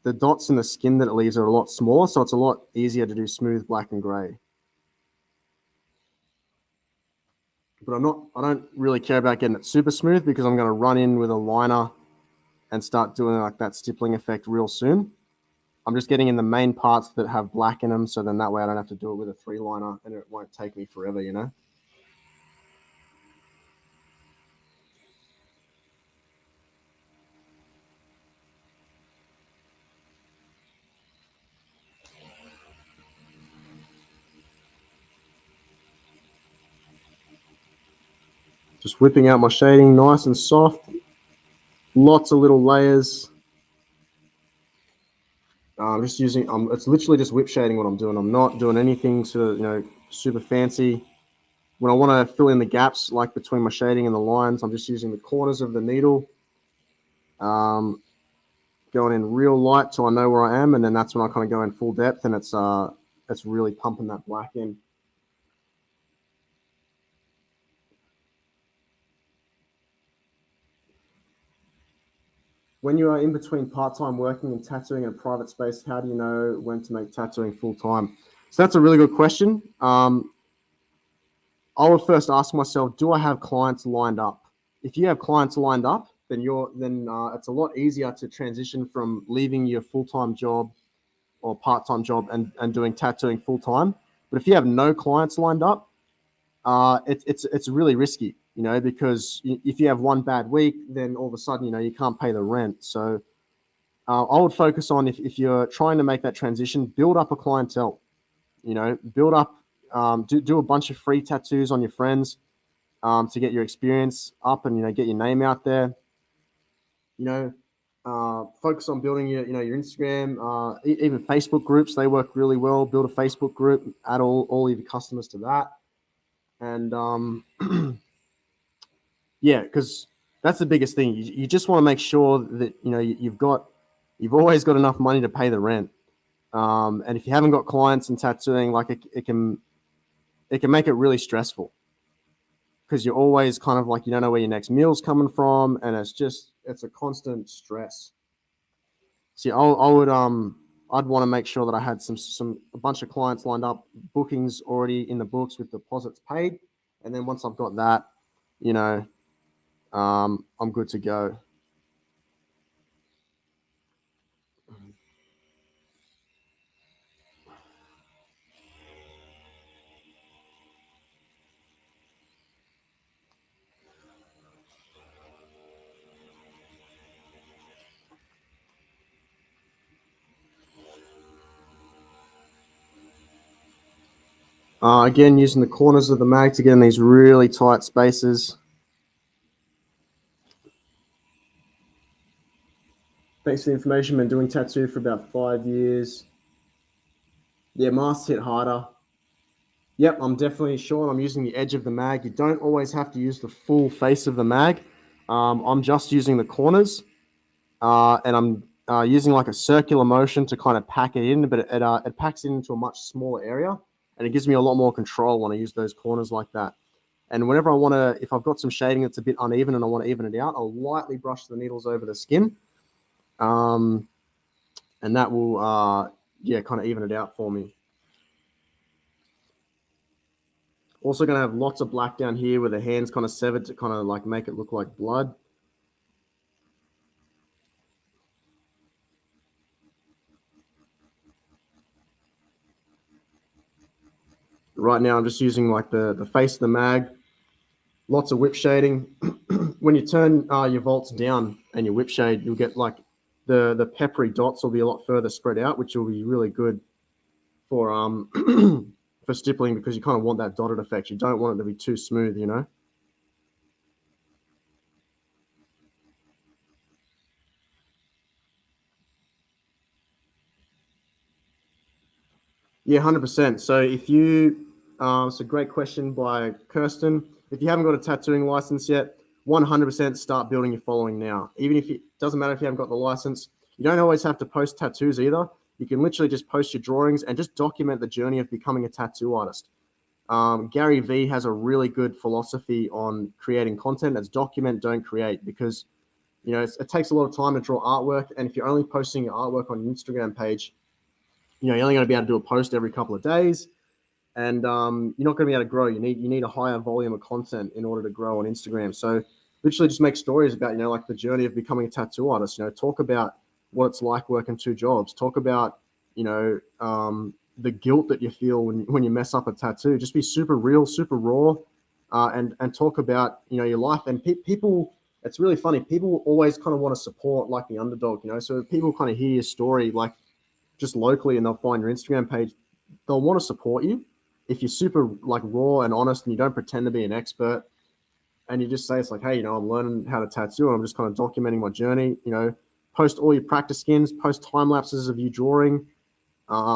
the dots in the skin that it leaves are a lot smaller, so it's a lot easier to do smooth black and gray. But I don't really care about getting it super smooth, because I'm going to run in with a liner and start doing like that stippling effect real soon. I'm just getting in the main parts that have black in them, so then that way I don't have to do it with a 3-liner and it won't take me forever, Just whipping out my shading nice and soft. Lots of little layers. I'm just using, it's literally just whip shading what I'm doing. I'm not doing anything sort of, super fancy. When I want to fill in the gaps, like between my shading and the lines, I'm just using the corners of the needle, going in real light till I know where I am, and then that's when I kind of go in full depth, and it's really pumping that black in. When you are in between part-time working and tattooing in a private space, how do you know when to make tattooing full-time? So that's a really good question. I would first ask myself, do I have clients lined up? If you have clients lined up, then it's a lot easier to transition from leaving your full-time job or part-time job and doing tattooing full-time. But if you have no clients lined up, it's really risky, because if you have one bad week, then all of a sudden, you can't pay the rent. So I would focus on, if you're trying to make that transition, build up a clientele, build up, do a bunch of free tattoos on your friends to get your experience up and, get your name out there. Focus on building your Instagram, even Facebook groups. They work really well. Build a Facebook group, add all of your customers to that. And because that's the biggest thing. You just want to make sure that you've always got enough money to pay the rent. And if you haven't got clients in tattooing, like it can make it really stressful, because you're always kind of like, you don't know where your next meal's coming from, and it's a constant stress. See, I'd want to make sure that I had a bunch of clients lined up, bookings already in the books with deposits paid, and then once I've got that, I'm good to go. Again, using the corners of the mag to get in these really tight spaces. Thanks for the information. Been doing tattoo for about 5 years. Yeah, masks hit harder. Yep, I'm definitely sure I'm using the edge of the mag. You don't always have to use the full face of the mag. I'm just using the corners, and I'm using like a circular motion to kind of pack it in, but it packs it into a much smaller area, and it gives me a lot more control when I use those corners like that. And whenever I want to, if I've got some shading that's a bit uneven and I want to even it out, I'll lightly brush the needles over the skin, and that will, yeah, kind of even it out for me. Also going to have lots of black down here where the hand's kind of severed to kind of like make it look like blood. Right now I'm just using like the face of the mag, lots of whip shading. When you turn your volts down and your whip shade, you'll get like the peppery dots will be a lot further spread out, which will be really good for for stippling, because you kind of want that dotted effect. You don't want it to be too smooth, you know. Yeah, 100%. So if you, it's a great question by Kirsten. If you haven't got a tattooing license yet, 100% start building your following now. Even if it doesn't matter if you haven't got the license, you don't always have to post tattoos either. You can literally just post your drawings and just document the journey of becoming a tattoo artist. Gary Vee has a really good philosophy on creating content. That's document, don't create, because you know it takes a lot of time to draw artwork, and if you're only posting your artwork on your Instagram page, you know you're only going to be able to do a post every couple of days, and you're not going to be able to grow. You need a higher volume of content in order to grow on Instagram. So literally just make stories about, you know, like the journey of becoming a tattoo artist. You know, talk about what it's like working 2 jobs. Talk about, you know, the guilt that you feel when you mess up a tattoo. Just be super real, super raw, and talk about, you know, your life. And people, it's really funny. People always kind of want to support like the underdog, you know. So if people kind of hear your story like just locally and they'll find your Instagram page, they'll want to support you. If you're super like raw and honest and you don't pretend to be an expert, and you just say it's like, hey, you know, I'm learning how to tattoo and I'm just kind of documenting my journey, you know, post all your practice skins, post time lapses of you drawing,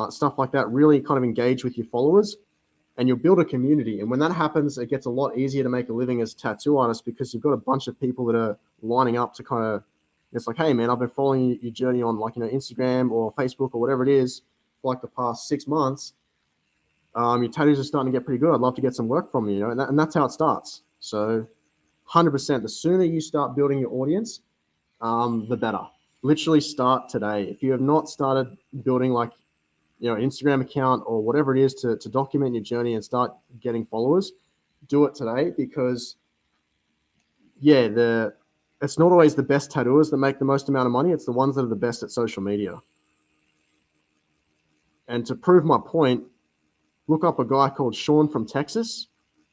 stuff like that. Really kind of engage with your followers, and you'll build a community. And when that happens, it gets a lot easier to make a living as a tattoo artist, because you've got a bunch of people that are lining up to kind of, it's like, hey man, I've been following your journey on like, you know, Instagram or Facebook or whatever it is for like the past 6 months. Your tattoos are starting to get pretty good. I'd love to get some work from you, you know, and that's how it starts. So 100%, the sooner you start building your audience, the better. Literally start today. If you have not started building like, you know, Instagram account or whatever it is to document your journey and start getting followers, do it today, because yeah, it's not always the best tattooers that make the most amount of money. It's the ones that are the best at social media. And to prove my point, look up a guy called Sean from Texas,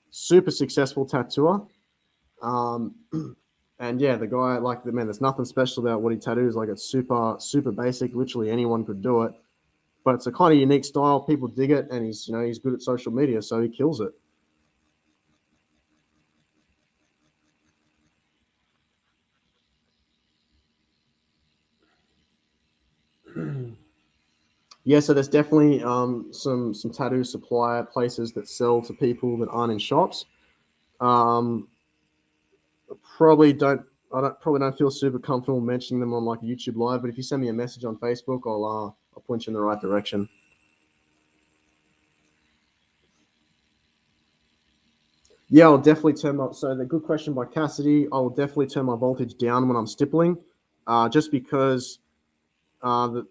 super successful tattooer. Um, and yeah, the guy, like, the man, there's nothing special about what he tattoos. Like, it's super, super basic. Literally anyone could do it, but it's a kind of unique style. People dig it, and he's, you know, he's good at social media, so he kills it. Yeah, so there's definitely some tattoo supplier places that sell to people that aren't in shops. Um, probably don't probably don't feel super comfortable mentioning them on like YouTube Live, but if you send me a message on Facebook, I'll point you in the right direction. Yeah, I'll definitely turn my. So the good question by Cassidy, I will definitely turn my voltage down when I'm stippling, just because the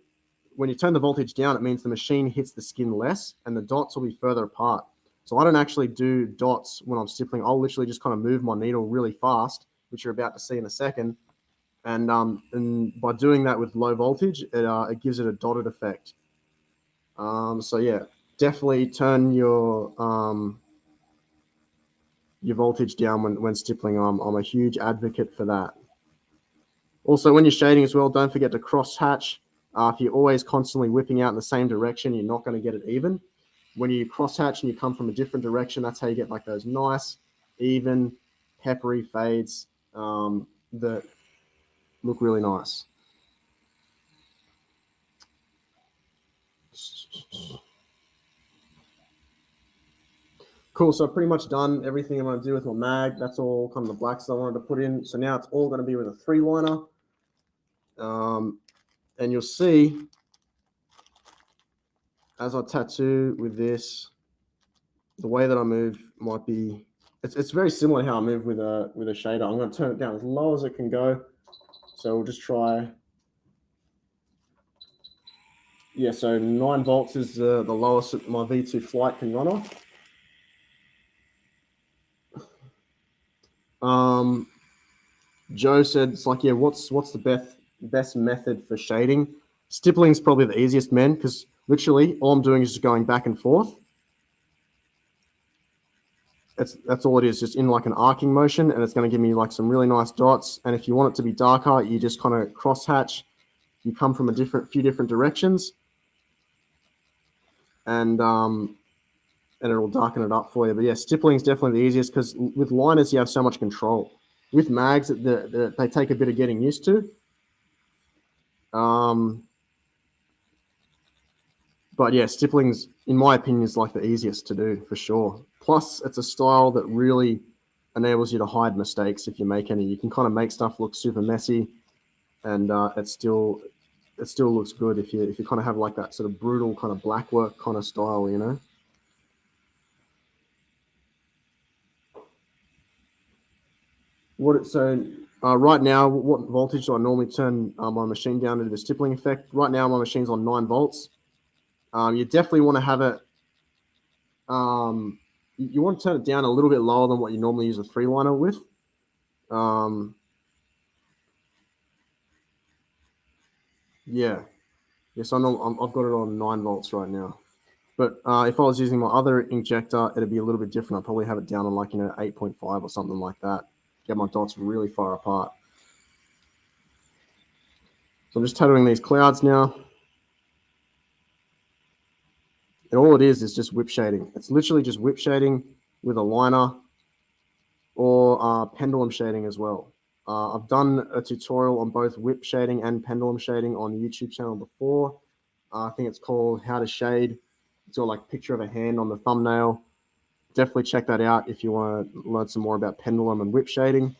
when you turn the voltage down, it means the machine hits the skin less and the dots will be further apart. So I don't actually do dots when I'm stippling. I'll literally just kind of move my needle really fast, which you're about to see in a second. And by doing that with low voltage, it gives it a dotted effect. So yeah, definitely turn your voltage down when stippling. I'm a huge advocate for that. Also, when you're shading as well, don't forget to cross hatch. If you're always constantly whipping out in the same direction, you're not going to get it even. when you crosshatch and you come from a different direction, that's how you get like those nice, even, peppery fades that look really nice. Cool, so I've pretty much done everything I'm going to do with my mag. That's all kind of the blacks I wanted to put in. So now it's all going to be with a 3-liner. And you'll see, as I tattoo with this, the way that I move might be, it's very similar to how I move with a shader. I'm going to turn it down as low as it can go. So we'll just try. Yeah, so 9 volts is the lowest that my V2 Flite can run off. Joe said, it's like, yeah, what's the best method for shading? Stippling's probably the easiest, man, because literally all I'm doing is just going back and forth. That's all it is, just in like an arcing motion, and it's going to give me like some really nice dots. And if you want it to be darker, you just kind of cross hatch. You come from a few different directions, and it'll darken it up for you. But yeah, stippling is definitely the easiest because with liners you have so much control. With mags, they take a bit of getting used to. But yeah, stippling's, in my opinion, is like the easiest to do for sure. Plus, it's a style that really enables you to hide mistakes if you make any. You can kind of make stuff look super messy, and it still looks good if you kind of have like that sort of brutal kind of black work kind of style, you know. Right now, what voltage do I normally turn my machine down to do the stippling effect? Right now, my machine's on 9 volts. You definitely want to have it. You want to turn it down a little bit lower than what you normally use a 3-liner with. Yeah. Yes, I know. I've got it on 9 volts right now. But if I was using my other Injecta, it'd be a little bit different. I'd probably have it down on like 8.5 or something like that. Get my dots really far apart. So I'm just tattooing these clouds now. And all it is just whip shading. It's literally just whip shading with a liner or pendulum shading as well. I've done a tutorial on both whip shading and pendulum shading on the YouTube channel before. I think it's called How to Shade. It's got like a picture of a hand on the thumbnail. Definitely check that out if you want to learn some more about pendulum and whip shading.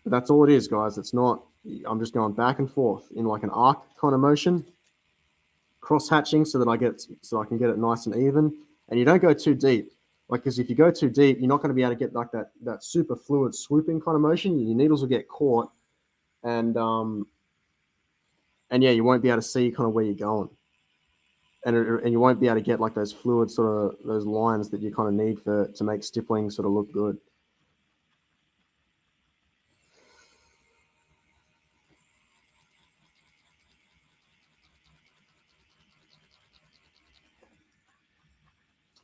But that's all it is, guys. It's not, I'm just going back and forth in like an arc kind of motion, cross hatching so I can get it nice and even. And you don't go too deep. Like, because if you go too deep, you're not going to be able to get like that super fluid swooping kind of motion. Your needles will get caught, and yeah, you won't be able to see kind of where you're going, and you won't be able to get like those fluid sort of those lines that you kind of need to make stippling sort of look good.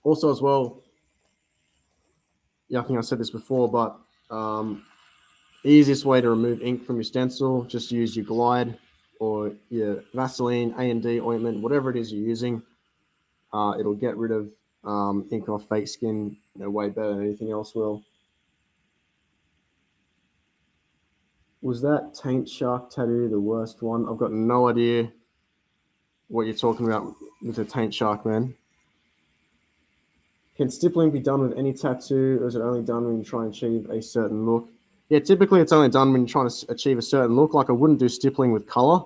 Also, as well, yeah, I think I said this before, but easiest way to remove ink from your stencil, just use your Glide or your Vaseline, A&D ointment, whatever it is you're using. It'll get rid of ink off fake skin way better than anything else will. Was that taint shark tattoo the worst one? I've got no idea what you're talking about with the taint shark, man. Can stippling be done with any tattoo, or is it only done when you try and achieve a certain look? Yeah, typically it's only done when you're trying to achieve a certain look. Like I wouldn't do stippling with color.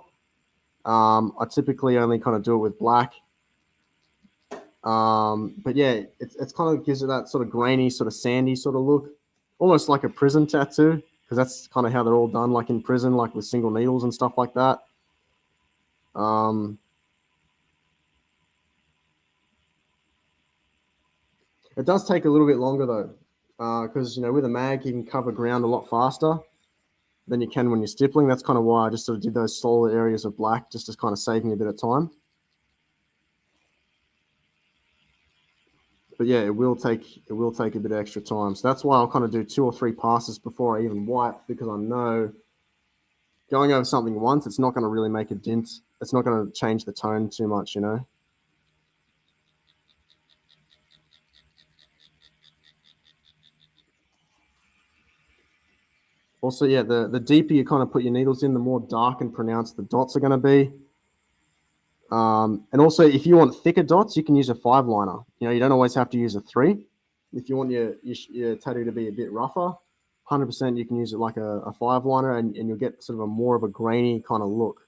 I typically only kind of do it with black. But yeah, it's kind of gives it that sort of grainy, sort of sandy sort of look, almost like a prison tattoo, because that's kind of how they're all done, like in prison, like with single needles and stuff like that. It does take a little bit longer though, because with a mag you can cover ground a lot faster than you can when you're stippling. That's kind of why I just sort of did those solid areas of black, just to kind of save me a bit of time. But yeah, it will take a bit of extra time. So that's why I'll kind of do 2 or 3 passes before I even wipe, because I know going over something once, it's not going to really make a dent. It's not going to change the tone too much, Also, yeah, the deeper you kind of put your needles in, the more dark and pronounced the dots are going to be. And also, if you want thicker dots, you can use a 5-liner. You know, you don't always have to use a 3. If you want your tattoo to be a bit rougher, 100% you can use it like a 5-liner, and you'll get sort of a more of a grainy kind of look.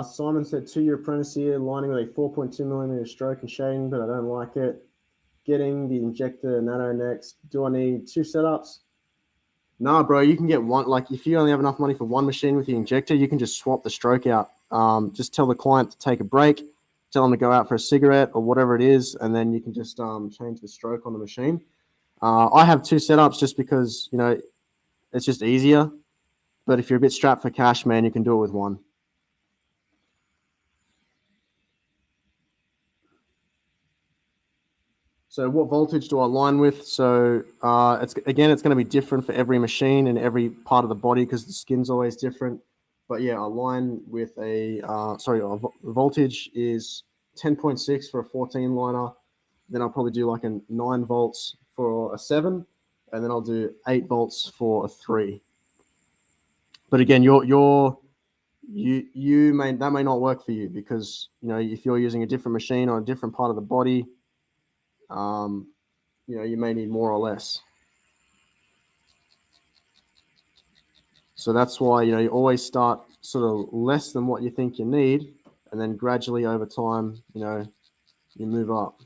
Simon said 2-year apprentice here, lining with a 4.2mm stroke and shading, but I don't like it. Getting the Injector Nano next. Do I need 2 setups? Nah, bro, you can get one. Like, if you only have enough money for one machine with the Injector, you can just swap the stroke out. Just tell the client to take a break, tell them to go out for a cigarette or whatever it is, and then you can just change the stroke on the machine. I have 2 setups just because, you know, it's just easier. But if you're a bit strapped for cash, man, you can do it with one. So what voltage do I line with? So it's going to be different for every machine and every part of the body because the skin's always different. But yeah, I line with a voltage is 10.6 for a 14 liner. Then I'll probably do like a 9 volts for a 7, and then I'll do 8 volts for a 3. But again, you may that may not work for you because, you know, if you're using a different machine on a different part of the body, you know, you may need more or less. So that's why, you know, you always start sort of less than what you think you need, and then gradually over time, you know, you move up.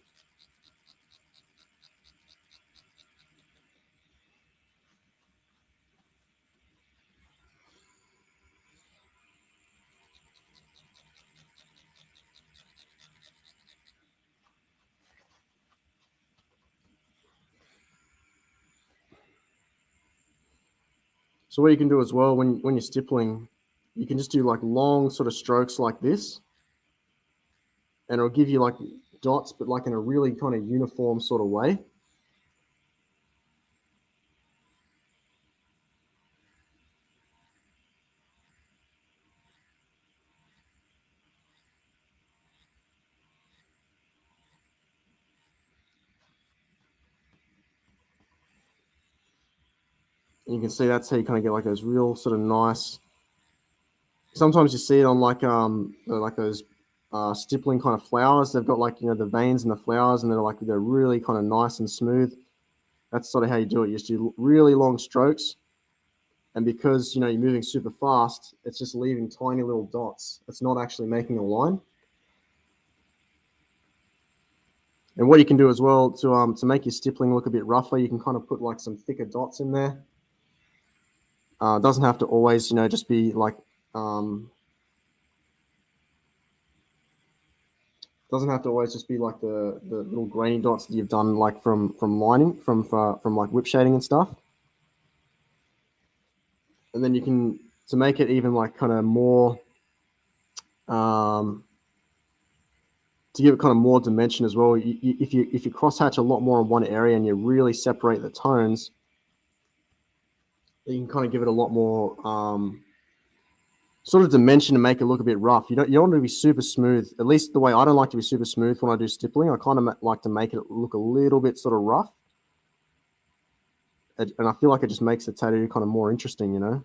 So what you can do as well when you're stippling, you can just do like long sort of strokes like this, and it'll give you like dots, but like in a really kind of uniform sort of way. And you can see that's how you kind of get like those real sort of nice. Sometimes you see it on like those stippling kind of flowers. They've got like, you know, the veins in the flowers, and they're really kind of nice and smooth. That's sort of how you do it. You just do really long strokes, and because, you know, you're moving super fast, it's just leaving tiny little dots. It's not actually making a line. And what you can do as well to make your stippling look a bit rougher, you can kind of put like some thicker dots in there. It doesn't have to always, you know, just be like doesn't have to always just be like the little grainy dots that you've done like from lining from like whip shading and stuff. And then you can, to make it even like kind of more to give it kind of more dimension as well, if you crosshatch a lot more in one area and you really separate the tones, you can kind of give it a lot more sort of dimension and make it look a bit rough. You don't want it to be super smooth. At least the way I don't like to be super smooth when I do stippling. I kind of like to make it look a little bit sort of rough, and I feel like it just makes the tattoo kind of more interesting, you know.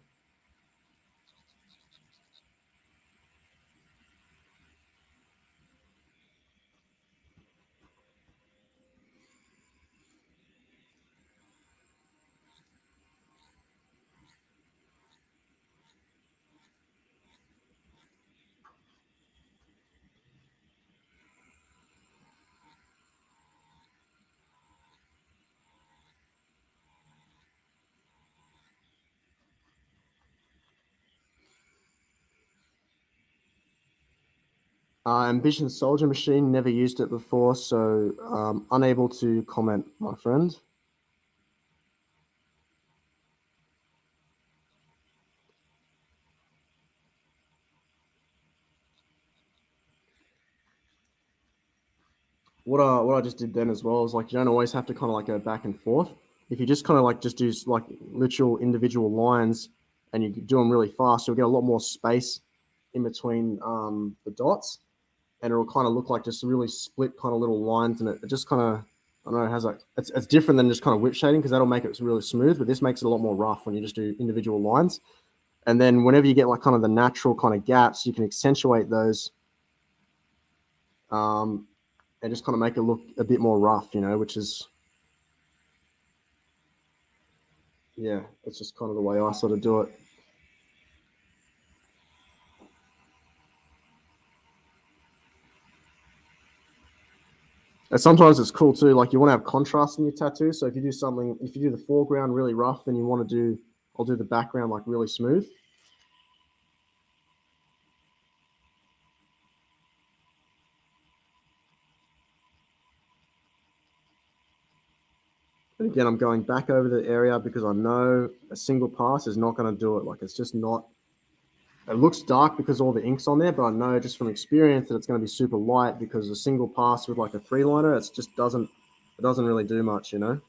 Ambition Soldier Machine, never used it before, so unable to comment, my friend. what I just did then as well is like you don't always have to kind of like go back and forth. If you just kind of like just do like literal individual lines and you do them really fast, you'll get a lot more space in between the dots, and it'll kind of look like just really split kind of little lines, and it just kind of, I don't know, has like it's different than just kind of whip shading because that'll make it really smooth, but this makes it a lot more rough when you just do individual lines. And then whenever you get like kind of the natural kind of gaps, you can accentuate those. And just kind of make it look a bit more rough, you know, which is, yeah, it's just kind of the way I sort of do it. And sometimes it's cool too, like you want to have contrast in your tattoo. So if you do something, if you do the foreground really rough, then you want to do, I'll do the background like really smooth. And again, I'm going back over the area because I know a single pass is not going to do it. Like it's just not, it looks dark because all the ink's on there, but I know just from experience that it's going to be super light because a single pass with like a three liner, it doesn't really do much, you know.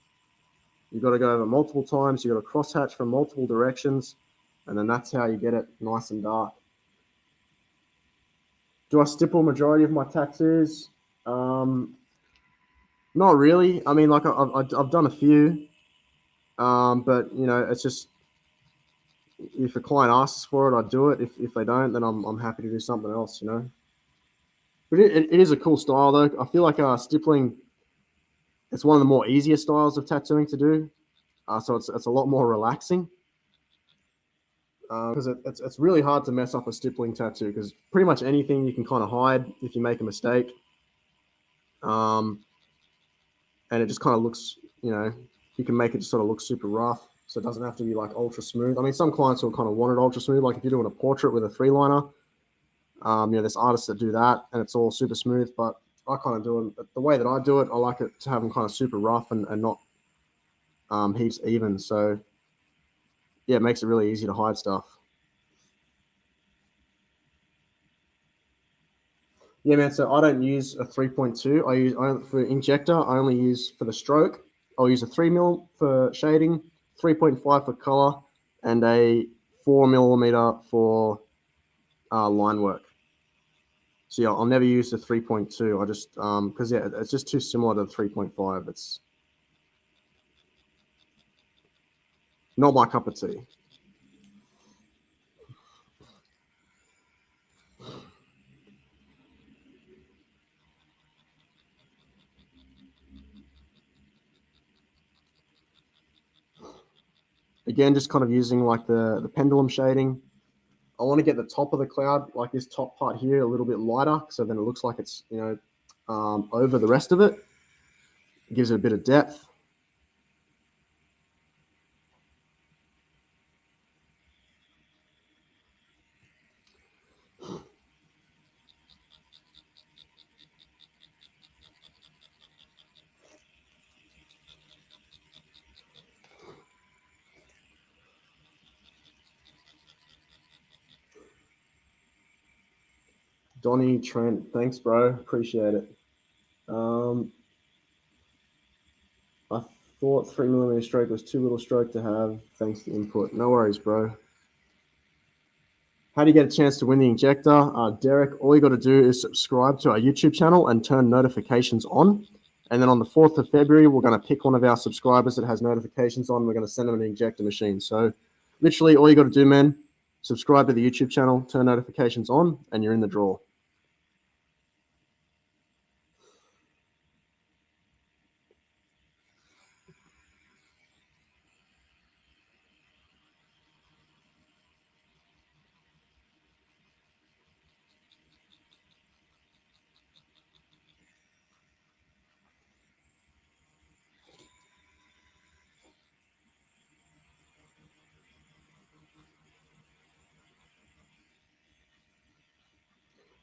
You've got to go over multiple times. You've got to cross hatch from multiple directions, and then that's how you get it nice and dark. Do I stipple majority of my tattoos? Not really. I mean, like I've done a few, but you know, it's just if a client asks for it, I do it. If they don't, then I'm happy to do something else. You know, but it is a cool style though. I feel like stippling. It's one of the more easier styles of tattooing to do. So it's a lot more relaxing. Because it's really hard to mess up a stippling tattoo because pretty much anything you can kind of hide if you make a mistake. Um, and it just kind of looks, you know, you can make it just sort of look super rough. So it doesn't have to be like ultra smooth. I mean, some clients will kind of want it ultra smooth. Like if you're doing a portrait with a three liner, you know, there's artists that do that and it's all super smooth. But I kind of do it the way that I do it. I like it to have them kind of super rough and not heaps even. So yeah, it makes it really easy to hide stuff. Yeah, man. So I don't use a 3.2. For Injector. I only use for the stroke. I'll use a 3 mil for shading, 3.5 for color, and a 4 millimeter for line work. So yeah, I'll never use the 3.2. I just because yeah, it's just too similar to the 3.5. It's not my cup of tea. Again, just kind of using like the pendulum shading. I want to get the top of the cloud, like this top part here, a little bit lighter, so then it looks like it's, you know, over the rest of it. It gives it a bit of depth. Donnie Trent, thanks, bro. Appreciate it. I thought 3 millimeter stroke was too little stroke to have. Thanks to input. No worries, bro. How do you get a chance to win the Injector? Derek, all you got to do is subscribe to our YouTube channel and turn notifications on. And then on the 4th of February, we're going to pick one of our subscribers that has notifications on. We're going to send them an Injector machine. So literally all you got to do, man, subscribe to the YouTube channel, turn notifications on, and you're in the draw.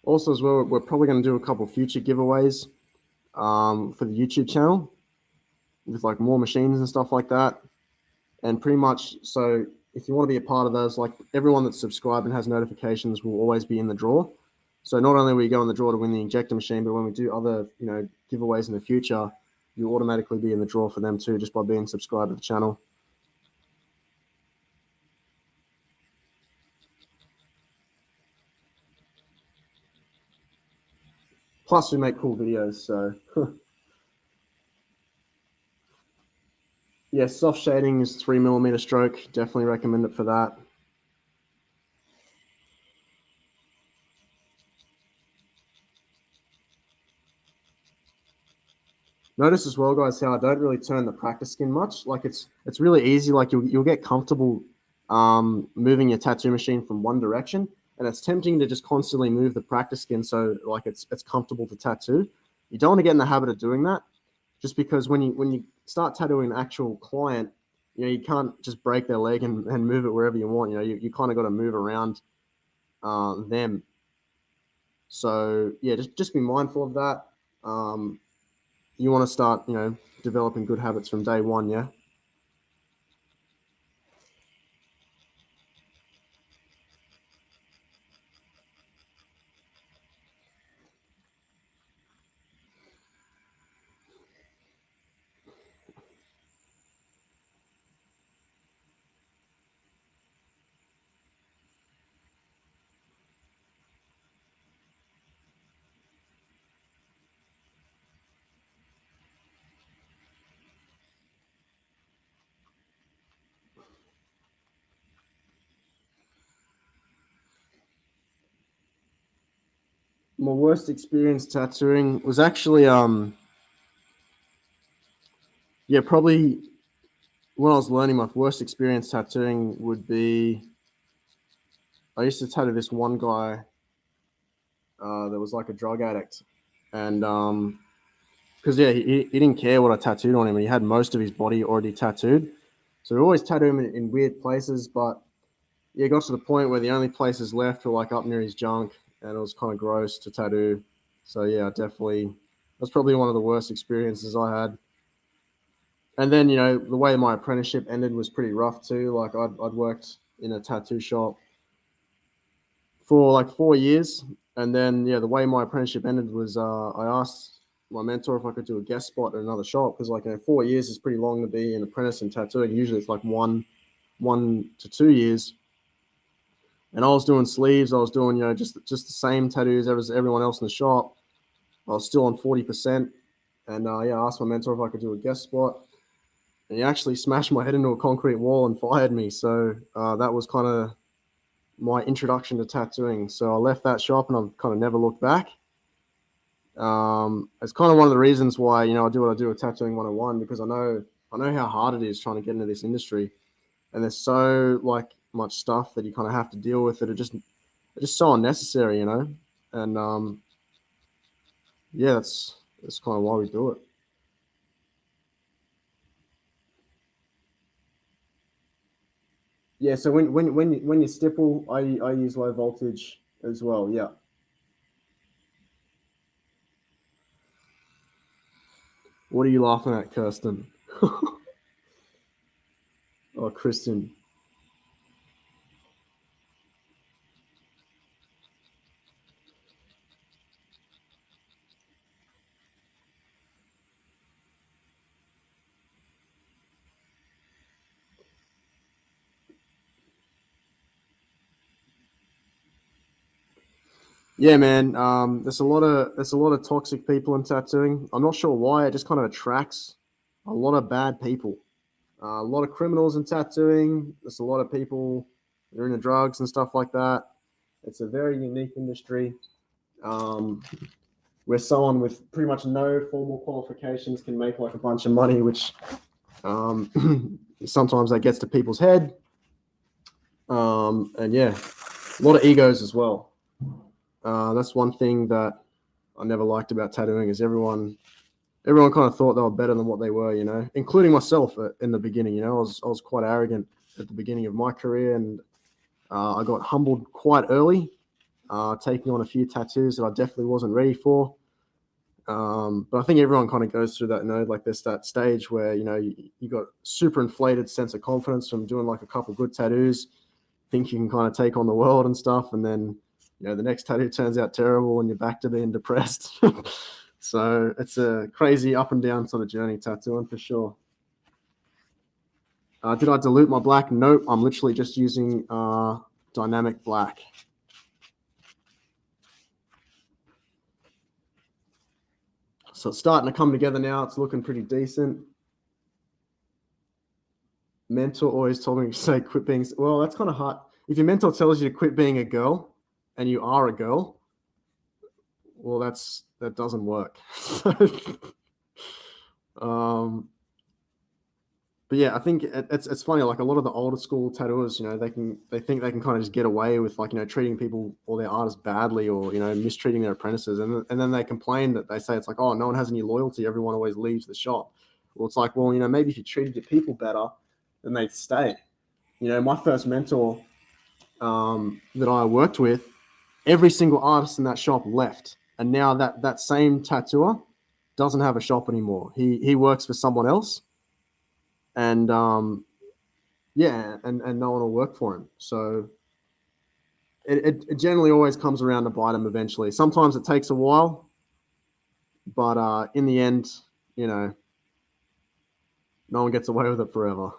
Also, as well, we're probably going to do a couple future giveaways for the YouTube channel with like more machines and stuff like that. And pretty much, so if you want to be a part of those, like everyone that's subscribed and has notifications will always be in the draw. So not only will you go in the draw to win the Injector machine, but when we do other, giveaways in the future, you'll automatically be in the draw for them too, just by being subscribed to the channel. Plus, we make cool videos, so yeah, soft shading is 3mm stroke. Definitely recommend it for that. Notice as well, guys, how I don't really turn the practice skin much. Like it's really easy. Like you'll get comfortable moving your tattoo machine from one direction, and it's tempting to just constantly move the practice skin so like it's comfortable to tattoo. You don't want to get in the habit of doing that, just because when you start tattooing an actual client, you can't just break their leg and move it wherever you want. You kind of got to move around them. So yeah, just be mindful of that. You want to start, developing good habits from day one, yeah? My worst experience tattooing was actually, probably when I was learning. My worst experience tattooing would be, I used to tattoo this one guy that was like a drug addict. And because, he didn't care what I tattooed on him. He had most of his body already tattooed. So we always tattoo him in weird places. But yeah, it got to the point where the only places left were like up near his junk. And it was kind of gross to tattoo. So yeah, definitely, that's probably one of the worst experiences I had. And then, the way my apprenticeship ended was pretty rough too. Like I'd worked in a tattoo shop for like 4 years. And then, the way my apprenticeship ended was I asked my mentor if I could do a guest spot at another shop. Because 4 years is pretty long to be an apprentice in tattooing. Usually it's like 1 to 2 years. And I was doing sleeves. I was doing, just the same tattoos as everyone else in the shop. I was still on 40%. And I asked my mentor if I could do a guest spot. And he actually smashed my head into a concrete wall and fired me. So that was kind of my introduction to tattooing. So I left that shop and I've kind of never looked back. It's kind of one of the reasons why, I do what I do with Tattooing 101, because I know how hard it is trying to get into this industry. And there's so much stuff that you kind of have to deal with that are just so unnecessary, And yeah, that's kind of why we do it. Yeah, so when you stipple, I use low voltage as well. Yeah. What are you laughing at, Kirsten? Oh, Kristen. Yeah, man. There's a lot of toxic people in tattooing. I'm not sure why. It just kind of attracts a lot of bad people. A lot of criminals in tattooing. There's a lot of people that are into drugs and stuff like that. It's a very unique industry, um, where someone with pretty much no formal qualifications can make like a bunch of money, which sometimes that gets to people's head. And yeah, a lot of egos as well. That's one thing that I never liked about tattooing, is everyone kind of thought they were better than what they were, including myself in the beginning. I was quite arrogant at the beginning of my career, and I got humbled quite early, taking on a few tattoos that I definitely wasn't ready for. But I think everyone kind of goes through that, like there's that stage where, you got super inflated sense of confidence from doing like a couple good tattoos, think you can kind of take on the world and stuff. And then, the next tattoo turns out terrible and you're back to being depressed. So it's a crazy up and down sort of journey tattooing for sure. Did I dilute my black? Nope. I'm literally just using dynamic black. So it's starting to come together now. It's looking pretty decent. Mentor always told me to say quit being. Well, that's kind of hard. If your mentor tells you to quit being a girl and you are a girl, well, that doesn't work. But yeah, I think it's funny. Like a lot of the older school tattooers, they think they can kind of just get away with like treating people or their artists badly or mistreating their apprentices, and then they complain that they say it's like, oh, no one has any loyalty. Everyone always leaves the shop. Well, it's like, well, maybe if you treated your people better, then they'd stay. My first mentor that I worked with, every single artist in that shop left, and now that same tattooer doesn't have a shop anymore. He works for someone else. And yeah, and no one will work for him. So it generally always comes around to bite him eventually. Sometimes it takes a while, but in the end, no one gets away with it forever.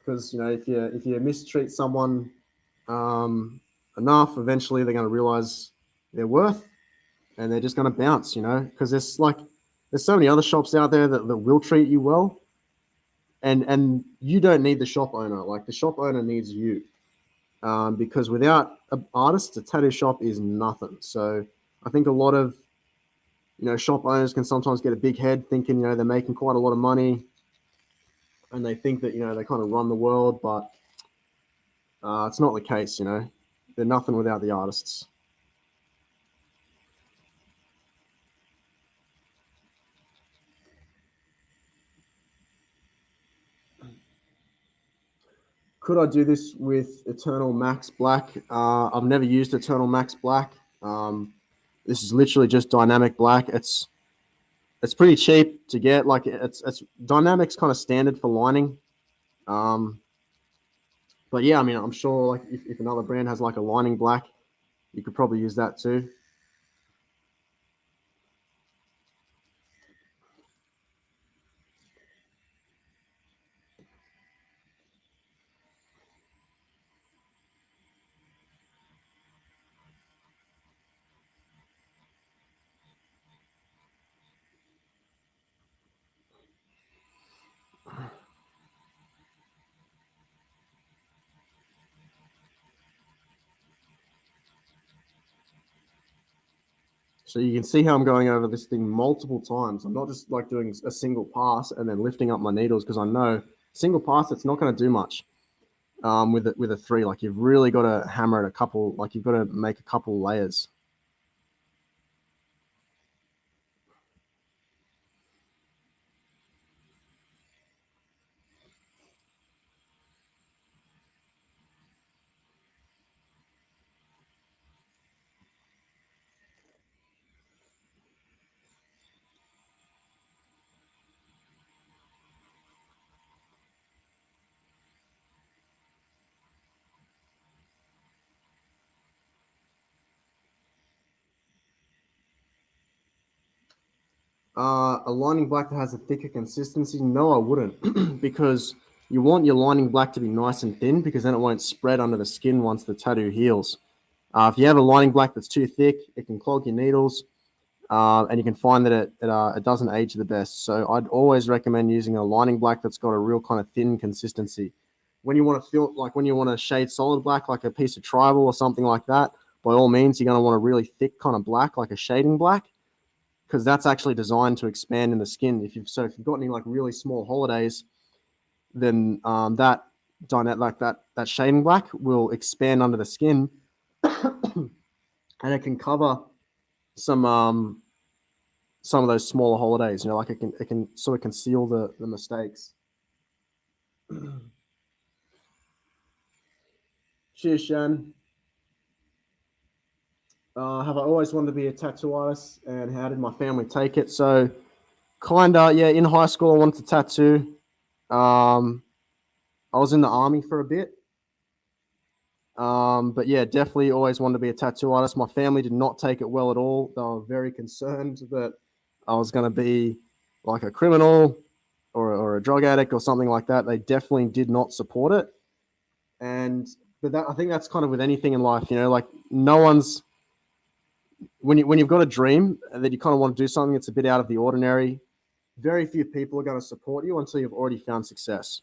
Because if you mistreat someone enough, eventually they're going to realize their worth, and they're just going to bounce. Because there's so many other shops out there that will treat you well. And you don't need the shop owner. Like the shop owner needs you, because without an artist, a tattoo shop is nothing. So I think a lot of shop owners can sometimes get a big head, thinking they're making quite a lot of money, and they think that they kind of run the world, but it's not the case. They're nothing without the artists. Could I do this with Eternal Max Black? I've never used Eternal Max Black. This is literally just dynamic black. It's pretty cheap to get. Like it's dynamic's kind of standard for lining. But yeah, I mean, I'm sure like if another brand has like a lining black, you could probably use that too. So you can see how I'm going over this thing multiple times. I'm not just like doing a single pass and then lifting up my needles, because I know single pass, it's not going to do much with a 3. Like you've really got to hammer it a couple, like you've got to make a couple layers. A lining black that has a thicker consistency? No, I wouldn't, because you want your lining black to be nice and thin, because then it won't spread under the skin once the tattoo heals. If you have a lining black that's too thick, it can clog your needles, and you can find that it doesn't age the best. So I'd always recommend using a lining black that's got a real kind of thin consistency. When you want to feel like when you want to shade solid black, like a piece of tribal or something like that, by all means, you're going to want a really thick kind of black, like a shading black, because that's actually designed to expand in the skin. If you've got any like really small holidays, then that shading black will expand under the skin, and it can cover some of those smaller holidays. Like it can sort of conceal the mistakes. Cheers, Shan. Have I always wanted to be a tattoo artist, and how did my family take it? So, kinda, yeah. In high school, I wanted to tattoo. I was in the army for a bit, But yeah, definitely always wanted to be a tattoo artist. My family did not take it well at all. They were very concerned that I was going to be like a criminal or a drug addict or something like that. They definitely did not support it. But I think that's kind of with anything in life, like no one's when you've got a dream that you kind of want to do something that's a bit out of the ordinary. Very few people are going to support you until you've already found success.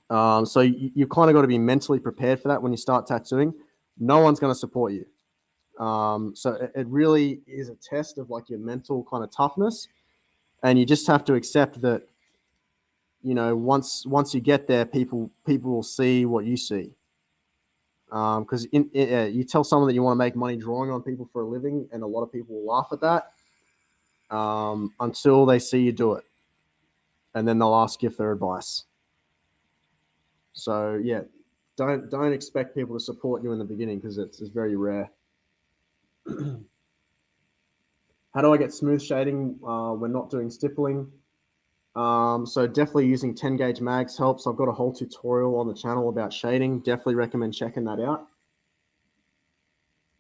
So you've kind of got to be mentally prepared for that when you start tattooing. No one's going to support you. So it really is a test of like your mental kind of toughness, and you just have to accept that, once you get there, people will see what you see. Because you tell someone that you want to make money drawing on people for a living, and a lot of people will laugh at that until they see you do it, and then they'll ask you for advice. So yeah, don't expect people to support you in the beginning because it's very rare. How do I get smooth shading when not doing stippling? So definitely using 10 gauge mags helps. I've got a whole tutorial on the channel about shading. Definitely recommend checking that out.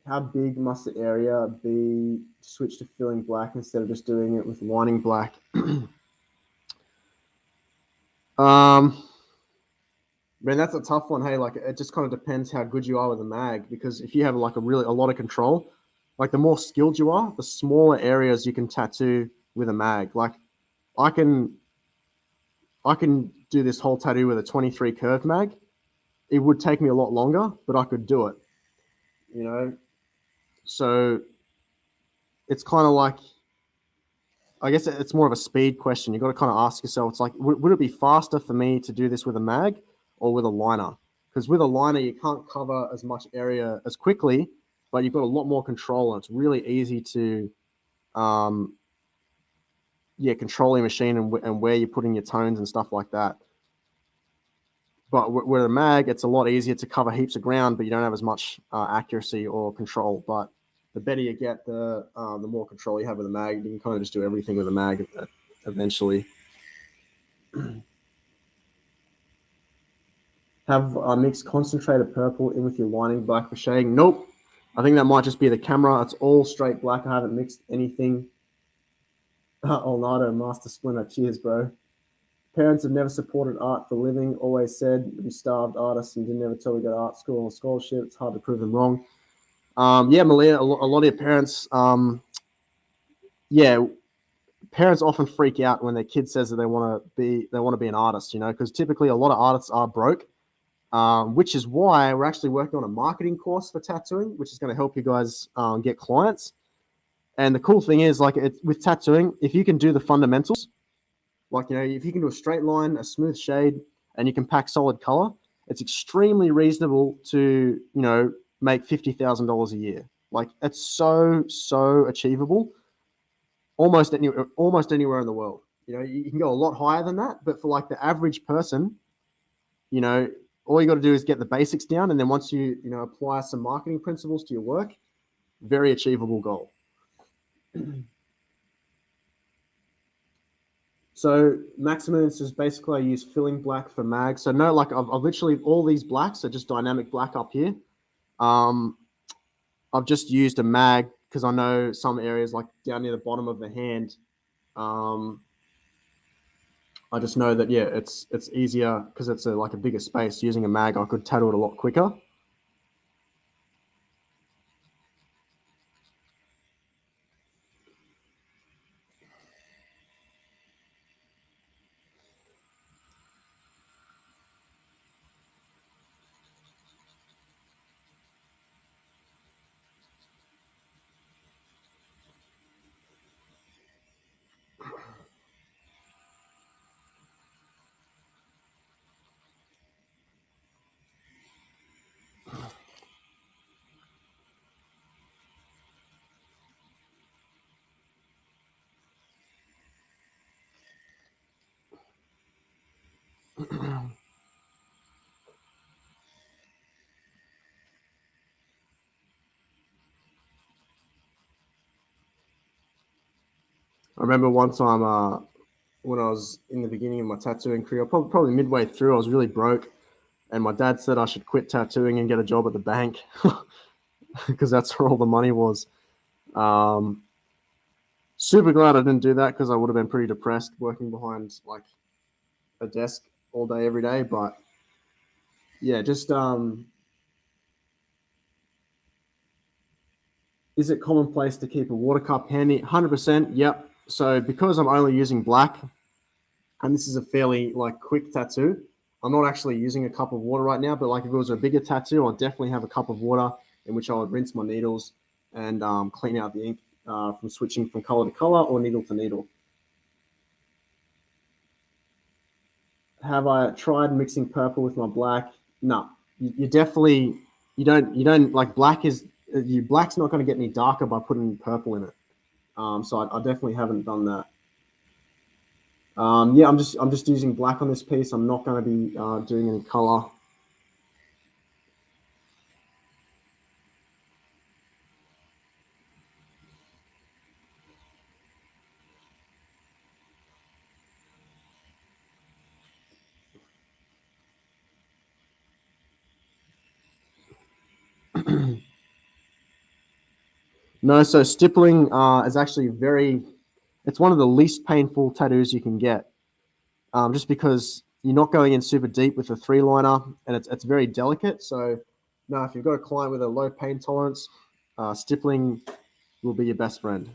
How big must the area be to switch to filling black instead of just doing it with lining black? Man, that's a tough one. Hey, like it just kind of depends how good you are with a mag, because if you have like a lot of control, like the more skilled you are, the smaller areas you can tattoo with a mag. Like I can do this whole tattoo with a 23 curve mag. It would take me a lot longer, but I could do it. So it's kind of like, I guess it's more of a speed question. You've got to kind of ask yourself, it's like, would it be faster for me to do this with a mag or with a liner? Because with a liner, you can't cover as much area as quickly, but you've got a lot more control, and it's really easy to, control your machine and where you're putting your tones and stuff like that. But with a mag, it's a lot easier to cover heaps of ground, but you don't have as much accuracy or control. But the better you get, the more control you have with a mag. You can kind of just do everything with a mag eventually. Have mixed concentrated purple in with your lining black for shading? Nope. I think that might just be the camera. It's all straight black. I haven't mixed anything. Olnado, Master Splinter. Cheers, bro. Parents have never supported art for a living. Always said we starved artists and didn't ever tell we got art school or scholarship. It's hard to prove them wrong. Yeah, Malia, a lot of your parents, parents often freak out when their kid says that they want to be an artist, because typically a lot of artists are broke, which is why we're actually working on a marketing course for tattooing, which is going to help you guys get clients. And the cool thing is, like with tattooing, if you can do the fundamentals, like, if you can do a straight line, a smooth shade, and you can pack solid color, it's extremely reasonable to, make $50,000 a year. Like it's so achievable. Almost anywhere in the world. You can go a lot higher than that, but for like the average person, all you got to do is get the basics down, and then once you apply some marketing principles to your work, very achievable goal. So Maximus is basically, I use filling black for mag. So no, like I've literally, all these blacks are just dynamic black up here. I've just used a mag because I know some areas like down near the bottom of the hand, I just know that, yeah, it's easier because it's like a bigger space. Using a mag, I could tattoo it a lot quicker. I remember one time when I was in the beginning of my tattooing career, probably midway through, I was really broke, And my dad said I should quit tattooing and get a job at the bank because that's where all the money was. Super glad I didn't do that because I would have been pretty depressed working behind like a desk all day, every day. But yeah, just is it commonplace to keep a water cup handy? 100%. Yep. So because I'm only using black, and this is a fairly like quick tattoo, I'm not actually using a cup of water right now. But like if it was a bigger tattoo, I'd definitely have a cup of water in which I would rinse my needles and clean out the ink from switching from color to color or needle to needle. Have I tried mixing purple with my black? No, you definitely you don't like black is black's not going to get any darker by putting purple in it. So I definitely haven't done that. Yeah, I'm just using black on this piece. I'm not going to be doing any color. No, so stippling is actually it's one of the least painful tattoos you can get, just because you're not going in super deep with a 3-liner, and it's very delicate. So, no, if you've got a client with a low pain tolerance, stippling will be your best friend.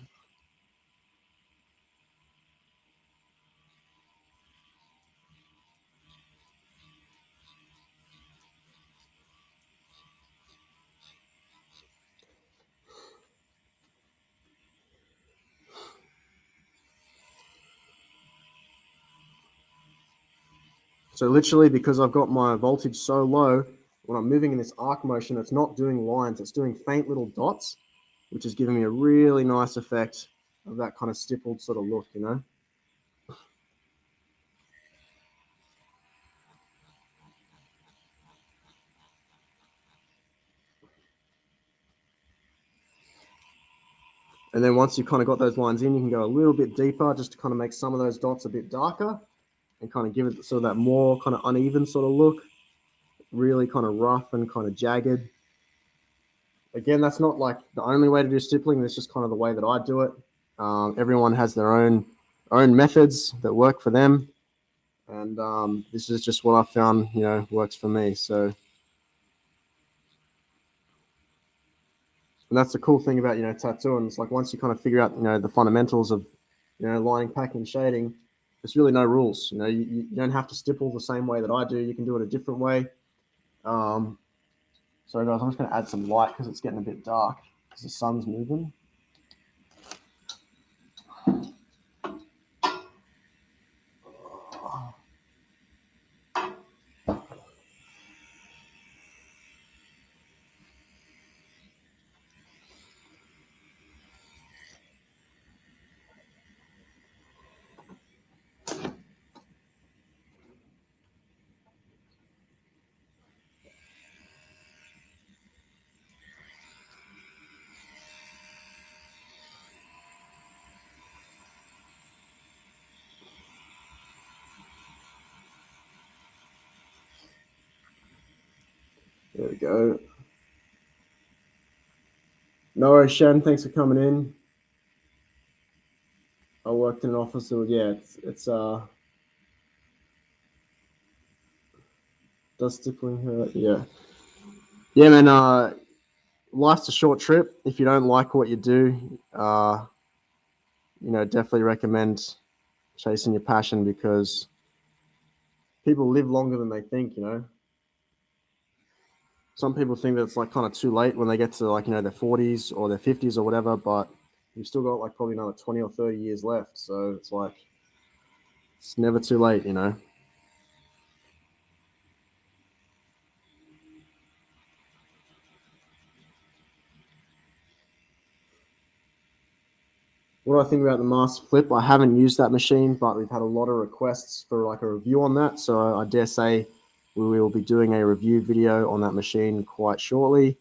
So literally, because I've got my voltage so low, when I'm moving in this arc motion, it's not doing lines, it's doing faint little dots, which is giving me a really nice effect of that kind of stippled sort of look, you know? And then once you've kind of got those lines in, you can go a little bit deeper just to kind of make some of those dots a bit darker and kind of give it sort of that more kind of uneven sort of look, really kind of rough and kind of jagged. Again, that's not like the only way to do stippling. That's just kind of the way that I do it. Everyone has their own methods that work for them, and this is just what I found, works for me. So, and that's the cool thing about tattooing. It's like once you kind of figure out the fundamentals of lining, packing, shading, there's really no rules. You don't have to stipple the same way that I do. You can do it a different way. Sorry guys, I'm just going to add some light because it's getting a bit dark because the sun's moving. There we go. No worries, Shen. Thanks for coming in. I worked in an office, so yeah, it's does stippling hurt? Yeah, yeah, man. Life's a short trip. If you don't like what you do, definitely recommend chasing your passion because people live longer than they think. Some people think that it's like kind of too late when they get to like their 40s or their 50s or whatever, but you've still got like probably another 20 or 30 years left. So it's like it's never too late. What do I think about the Master Flip? I haven't used that machine, but we've had a lot of requests for like a review on that. So I dare say we will be doing a review video on that machine quite shortly.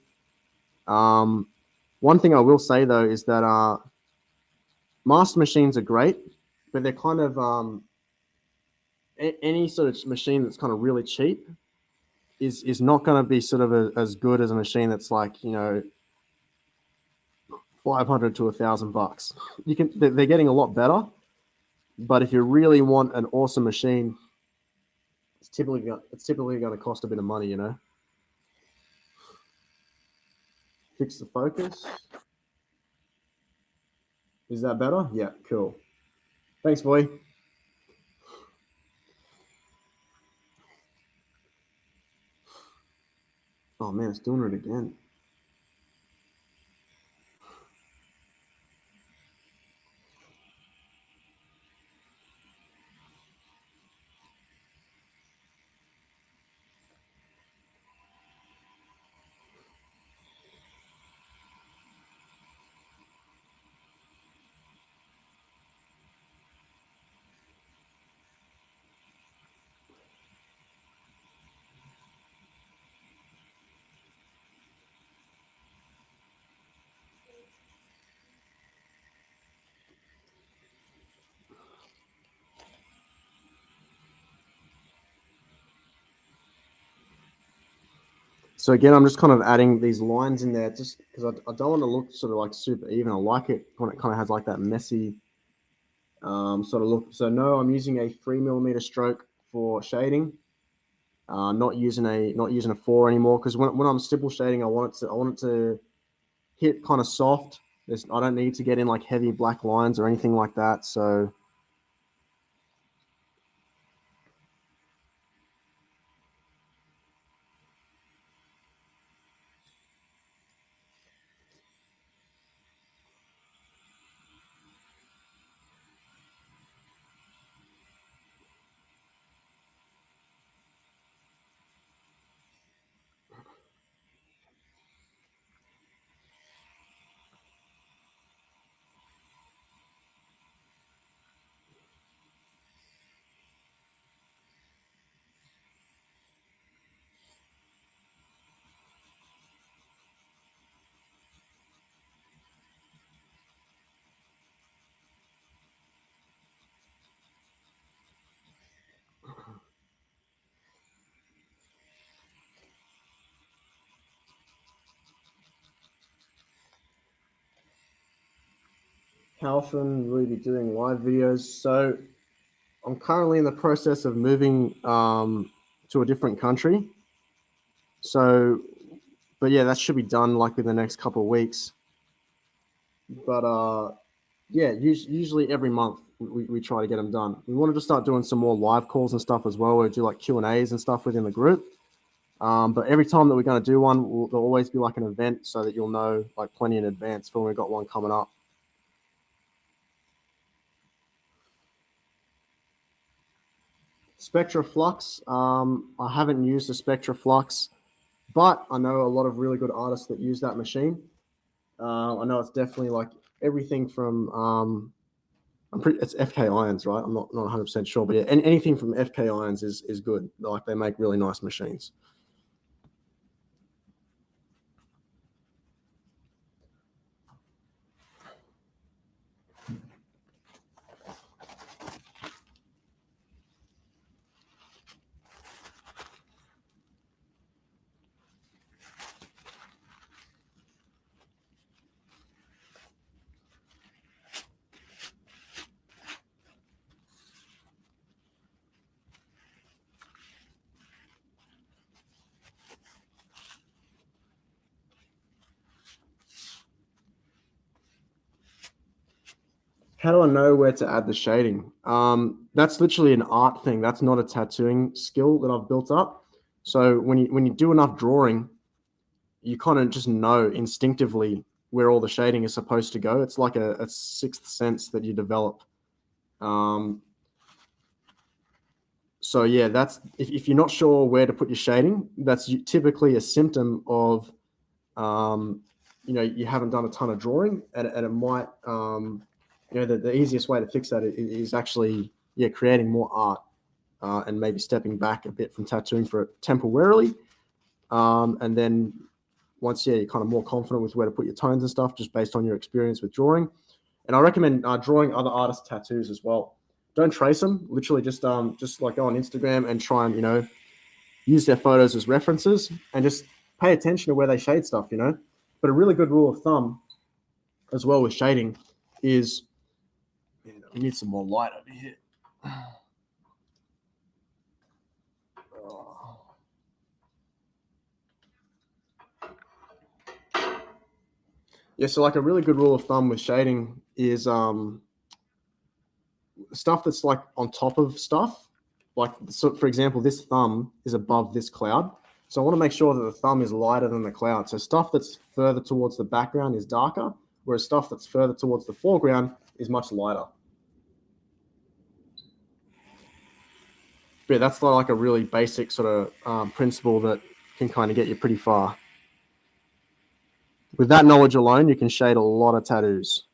One thing I will say though is that master machines are great, but they're kind of any sort of machine that's kind of really cheap is not going to be sort of as good as a machine that's like, you know, 500 to $1,000. They're getting a lot better, but if you really want an awesome machine, it's typically going to cost a bit of money, you know. Fix the focus. Is that better? Yeah, cool. Thanks, boy. Oh man, it's doing it again. So again, I'm just kind of adding these lines in there just because I don't want to look sort of like super even. I like it when it kind of has like that messy sort of look. So no, I'm using a 3mm stroke for shading. Not using a 4 anymore, because when I'm stipple shading, I want it to hit kind of soft. I don't need to get in like heavy black lines or anything like that. So how often will you be doing live videos? So I'm currently in the process of moving to a different country. So, but yeah, that should be done like in the next couple of weeks. But yeah, usually every month we try to get them done. We wanted to start doing some more live calls and stuff as well. We do like Q&As and stuff within the group. But every time that we're going to do one, there'll always be like an event so that you'll know like plenty in advance for when we've got one coming up. Spectra Flux. I haven't used the Spectra Flux, but I know a lot of really good artists that use that machine. I know it's definitely like everything from it's FK Irons, right? I'm not 100% sure, but yeah, anything from FK Irons is good. Like they make really nice machines. How do I know where to add the shading? That's literally an art thing. That's not a tattooing skill that I've built up. So when you do enough drawing, you kind of just know instinctively where all the shading is supposed to go. It's like a sixth sense that you develop. So yeah, that's if you're not sure where to put your shading, that's typically a symptom of you haven't done a ton of drawing, and it might the easiest way to fix that is actually creating more art and maybe stepping back a bit from tattooing for it temporarily, and then once you're kind of more confident with where to put your tones and stuff, just based on your experience with drawing. And I recommend drawing other artists' tattoos as well. Don't trace them. Literally just like go on Instagram and try and use their photos as references and just pay attention to where they shade stuff, you know. But a really good rule of thumb as well with shading is, we need some more light over here. Yeah, so like a really good rule of thumb with shading is stuff that's like on top of stuff. Like, so for example, this thumb is above this cloud. So I want to make sure that the thumb is lighter than the cloud. So stuff that's further towards the background is darker, whereas stuff that's further towards the foreground is much lighter. But yeah, that's like a really basic sort of principle that can kind of get you pretty far. With that knowledge alone, you can shade a lot of tattoos.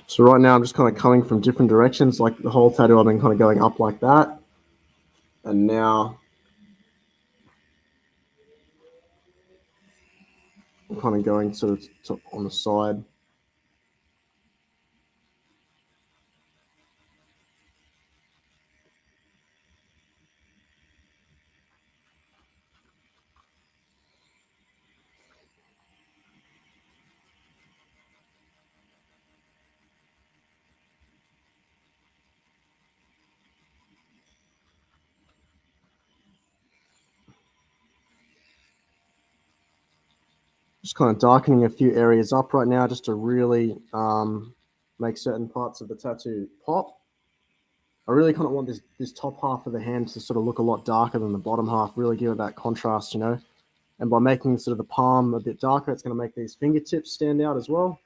So right now I'm just kind of coming from different directions, like the whole tattoo I've been kind of going up like that. And now I'm kind of going sort of on the side. Just kind of darkening a few areas up right now just to really make certain parts of the tattoo pop. I really kind of want this top half of the hand to sort of look a lot darker than the bottom half, really give it that contrast, you know. And by making sort of the palm a bit darker, it's going to make these fingertips stand out as well.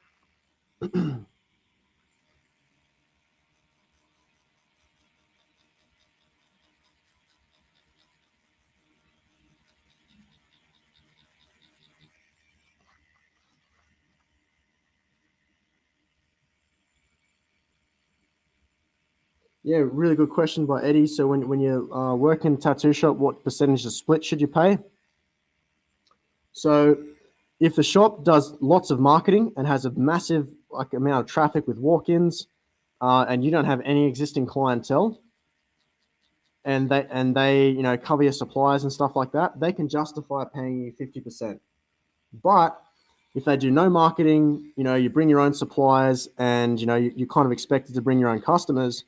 Yeah, really good question by Eddie. So when you work in a tattoo shop, what percentage of split should you pay? So if the shop does lots of marketing and has a massive amount of traffic with walk-ins, and you don't have any existing clientele, and they cover your supplies and stuff like that, they can justify paying you 50%. But if they do no marketing, you bring your own supplies, and you're kind of expected to bring your own customers,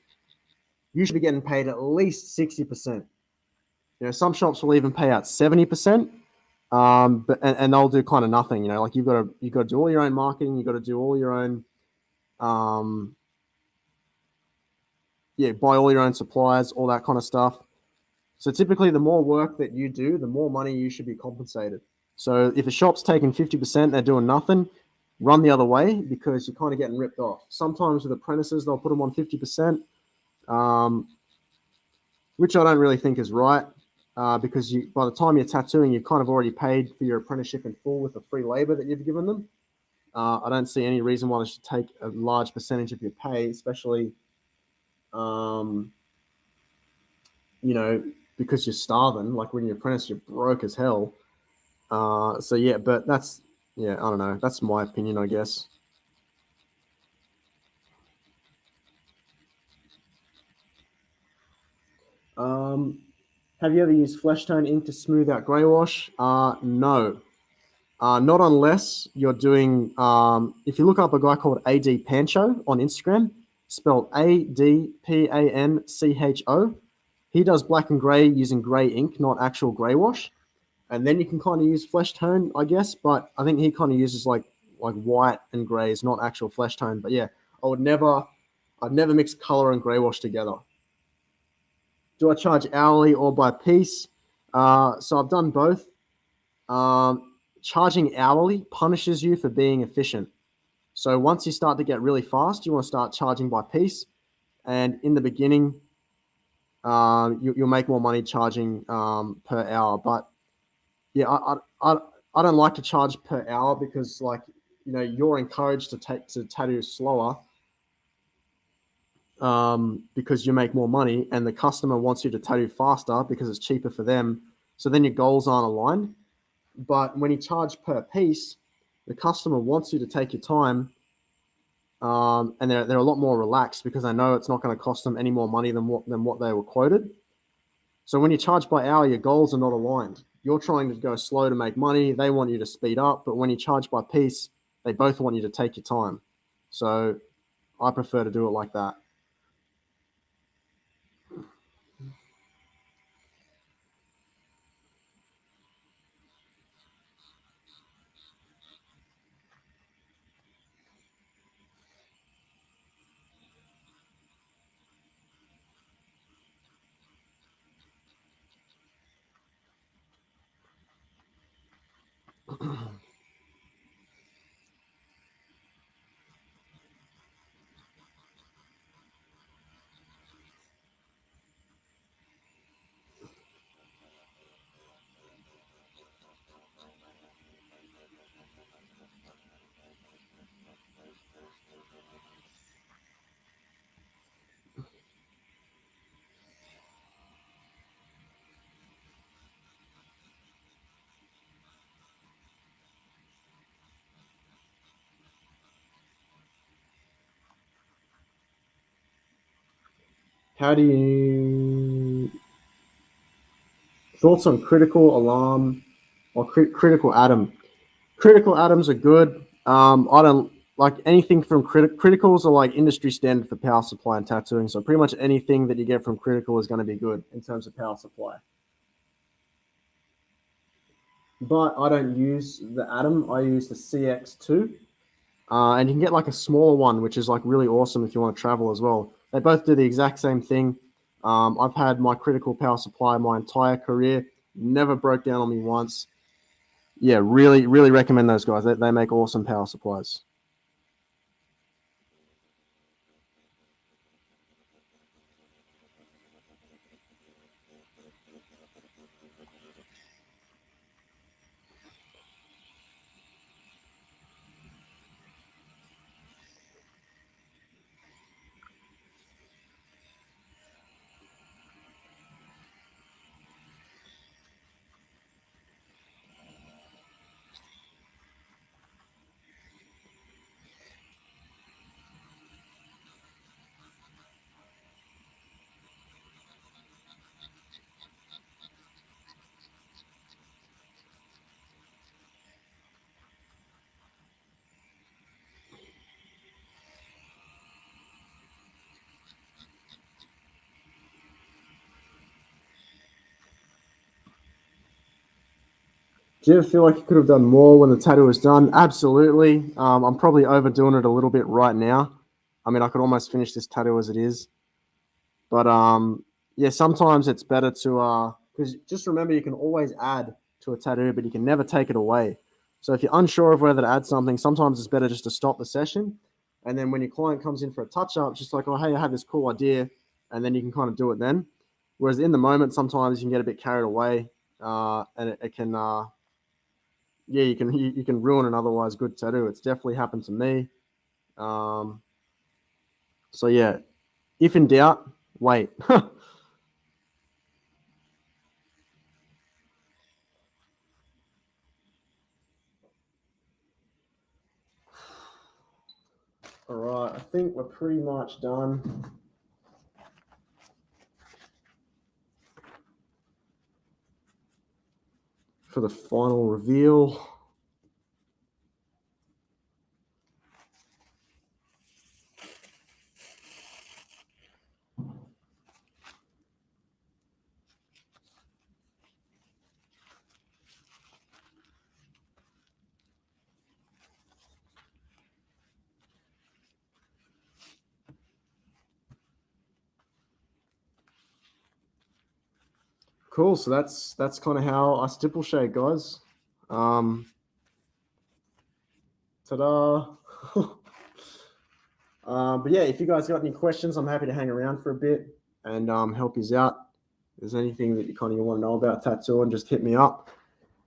you should be getting paid at least 60%. Some shops will even pay out 70%. But they'll do kind of nothing, like you've got to do all your own marketing, you've got to do all your own, buy all your own supplies, all that kind of stuff. So typically, the more work that you do, the more money you should be compensated. So if a shop's taking 50%, they're doing nothing, run the other way, because you're kind of getting ripped off. Sometimes with apprentices, they'll put them on 50%. which I don't really think is right, because by the time you're tattooing, you've kind of already paid for your apprenticeship in full with the free labor that you've given them. I don't see any reason why they should take a large percentage of your pay, especially, um, you know, because you're starving. Like when you're apprentice, you're broke as hell. So yeah, but that's, yeah, I don't know. That's my opinion, I guess. Um, have you ever used Fleshtone ink to smooth out grey wash? No. Not unless you're doing, if you look up a guy called AD Pancho on Instagram, spelled ADPANCHO, he does black and grey using grey ink, not actual grey wash. And then you can kind of use flesh tone, I guess, but I think he kind of uses like white and greys, not actual flesh tone. But yeah, I'd never mix color and grey wash together. Do I charge hourly or by piece? So I've done both. Charging hourly punishes you for being efficient. So once you start to get really fast, you want to start charging by piece. And in the beginning, you'll make more money charging per hour. But yeah, I don't like to charge per hour because, like, you're encouraged to tattoo slower, because you make more money, and the customer wants you to tattoo faster because it's cheaper for them. So then your goals aren't aligned. But when you charge per piece, the customer wants you to take your time, and they're a lot more relaxed because they know it's not going to cost them any more money than what they were quoted. So when you charge by hour, your goals are not aligned. You're trying to go slow to make money. They want you to speed up. But when you charge by piece, they both want you to take your time. So I prefer to do it like that. How do you thoughts on critical alarm or critical atom? Critical atoms are good. I don't like anything from criticals are like industry standard for power supply and tattooing. So pretty much anything that you get from critical is going to be good in terms of power supply. But I don't use the atom. I use the CX2. And you can get like a smaller one, which is like really awesome if you want to travel as well. They both do the exact same thing. I've had my critical power supply my entire career, never broke down on me once. Yeah, really, really recommend those guys. They make awesome power supplies. Do you ever feel like you could have done more when the tattoo was done? Absolutely. I'm probably overdoing it a little bit right now. I mean, I could almost finish this tattoo as it is. But yeah, sometimes it's better to because just remember you can always add to a tattoo, but you can never take it away. So if you're unsure of whether to add something, sometimes it's better just to stop the session, and then when your client comes in for a touch up, just like, oh hey, I had this cool idea, and then you can kind of do it then. Whereas in the moment, sometimes you can get a bit carried away, and it can, yeah, you can ruin an otherwise good tattoo. It's definitely happened to me. So yeah, if in doubt, wait. All right, I think we're pretty much done. For the final reveal. Cool. So that's kind of how I stipple shade, guys. Ta-da. But yeah, if you guys got any questions, I'm happy to hang around for a bit and help you out. If there's anything that you kind of want to know about tattooing, just hit me up.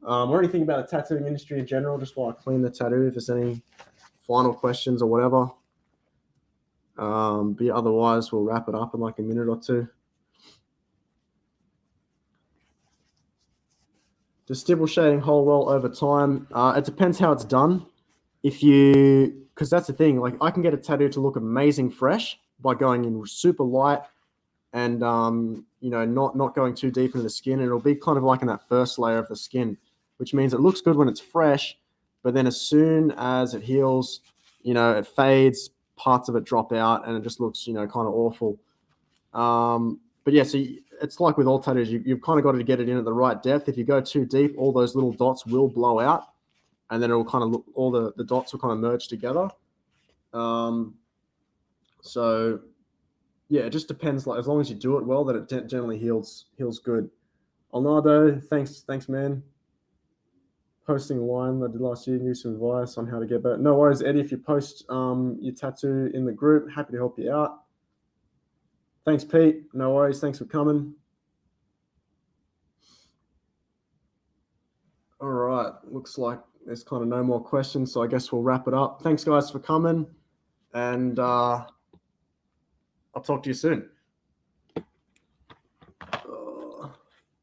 Or anything about the tattooing industry in general, just while I clean the tattoo, if there's any final questions or whatever. But yeah, otherwise, we'll wrap it up in like a minute or two. Does stipple shading hold well over time? It depends how it's done. Because that's the thing, like I can get a tattoo to look amazing fresh by going in super light and not going too deep into the skin. And it'll be kind of like in that first layer of the skin, which means it looks good when it's fresh, but then as soon as it heals, it fades, parts of it drop out, and it just looks kind of awful. But yeah, so it's like with all tattoos, you've kind of got to get it in at the right depth. If you go too deep, all those little dots will blow out, and then it will kind of look, all the dots will kind of merge together. So yeah, it just depends. Like as long as you do it well, that it generally heals good. Alnado, thanks, man. Posting a line I did last year, give you some advice on how to get better. No worries, Eddie. If you post your tattoo in the group, happy to help you out. Thanks, Pete. No worries. Thanks for coming. All right. Looks like there's kind of no more questions, so I guess we'll wrap it up. Thanks, guys, for coming, and I'll talk to you soon.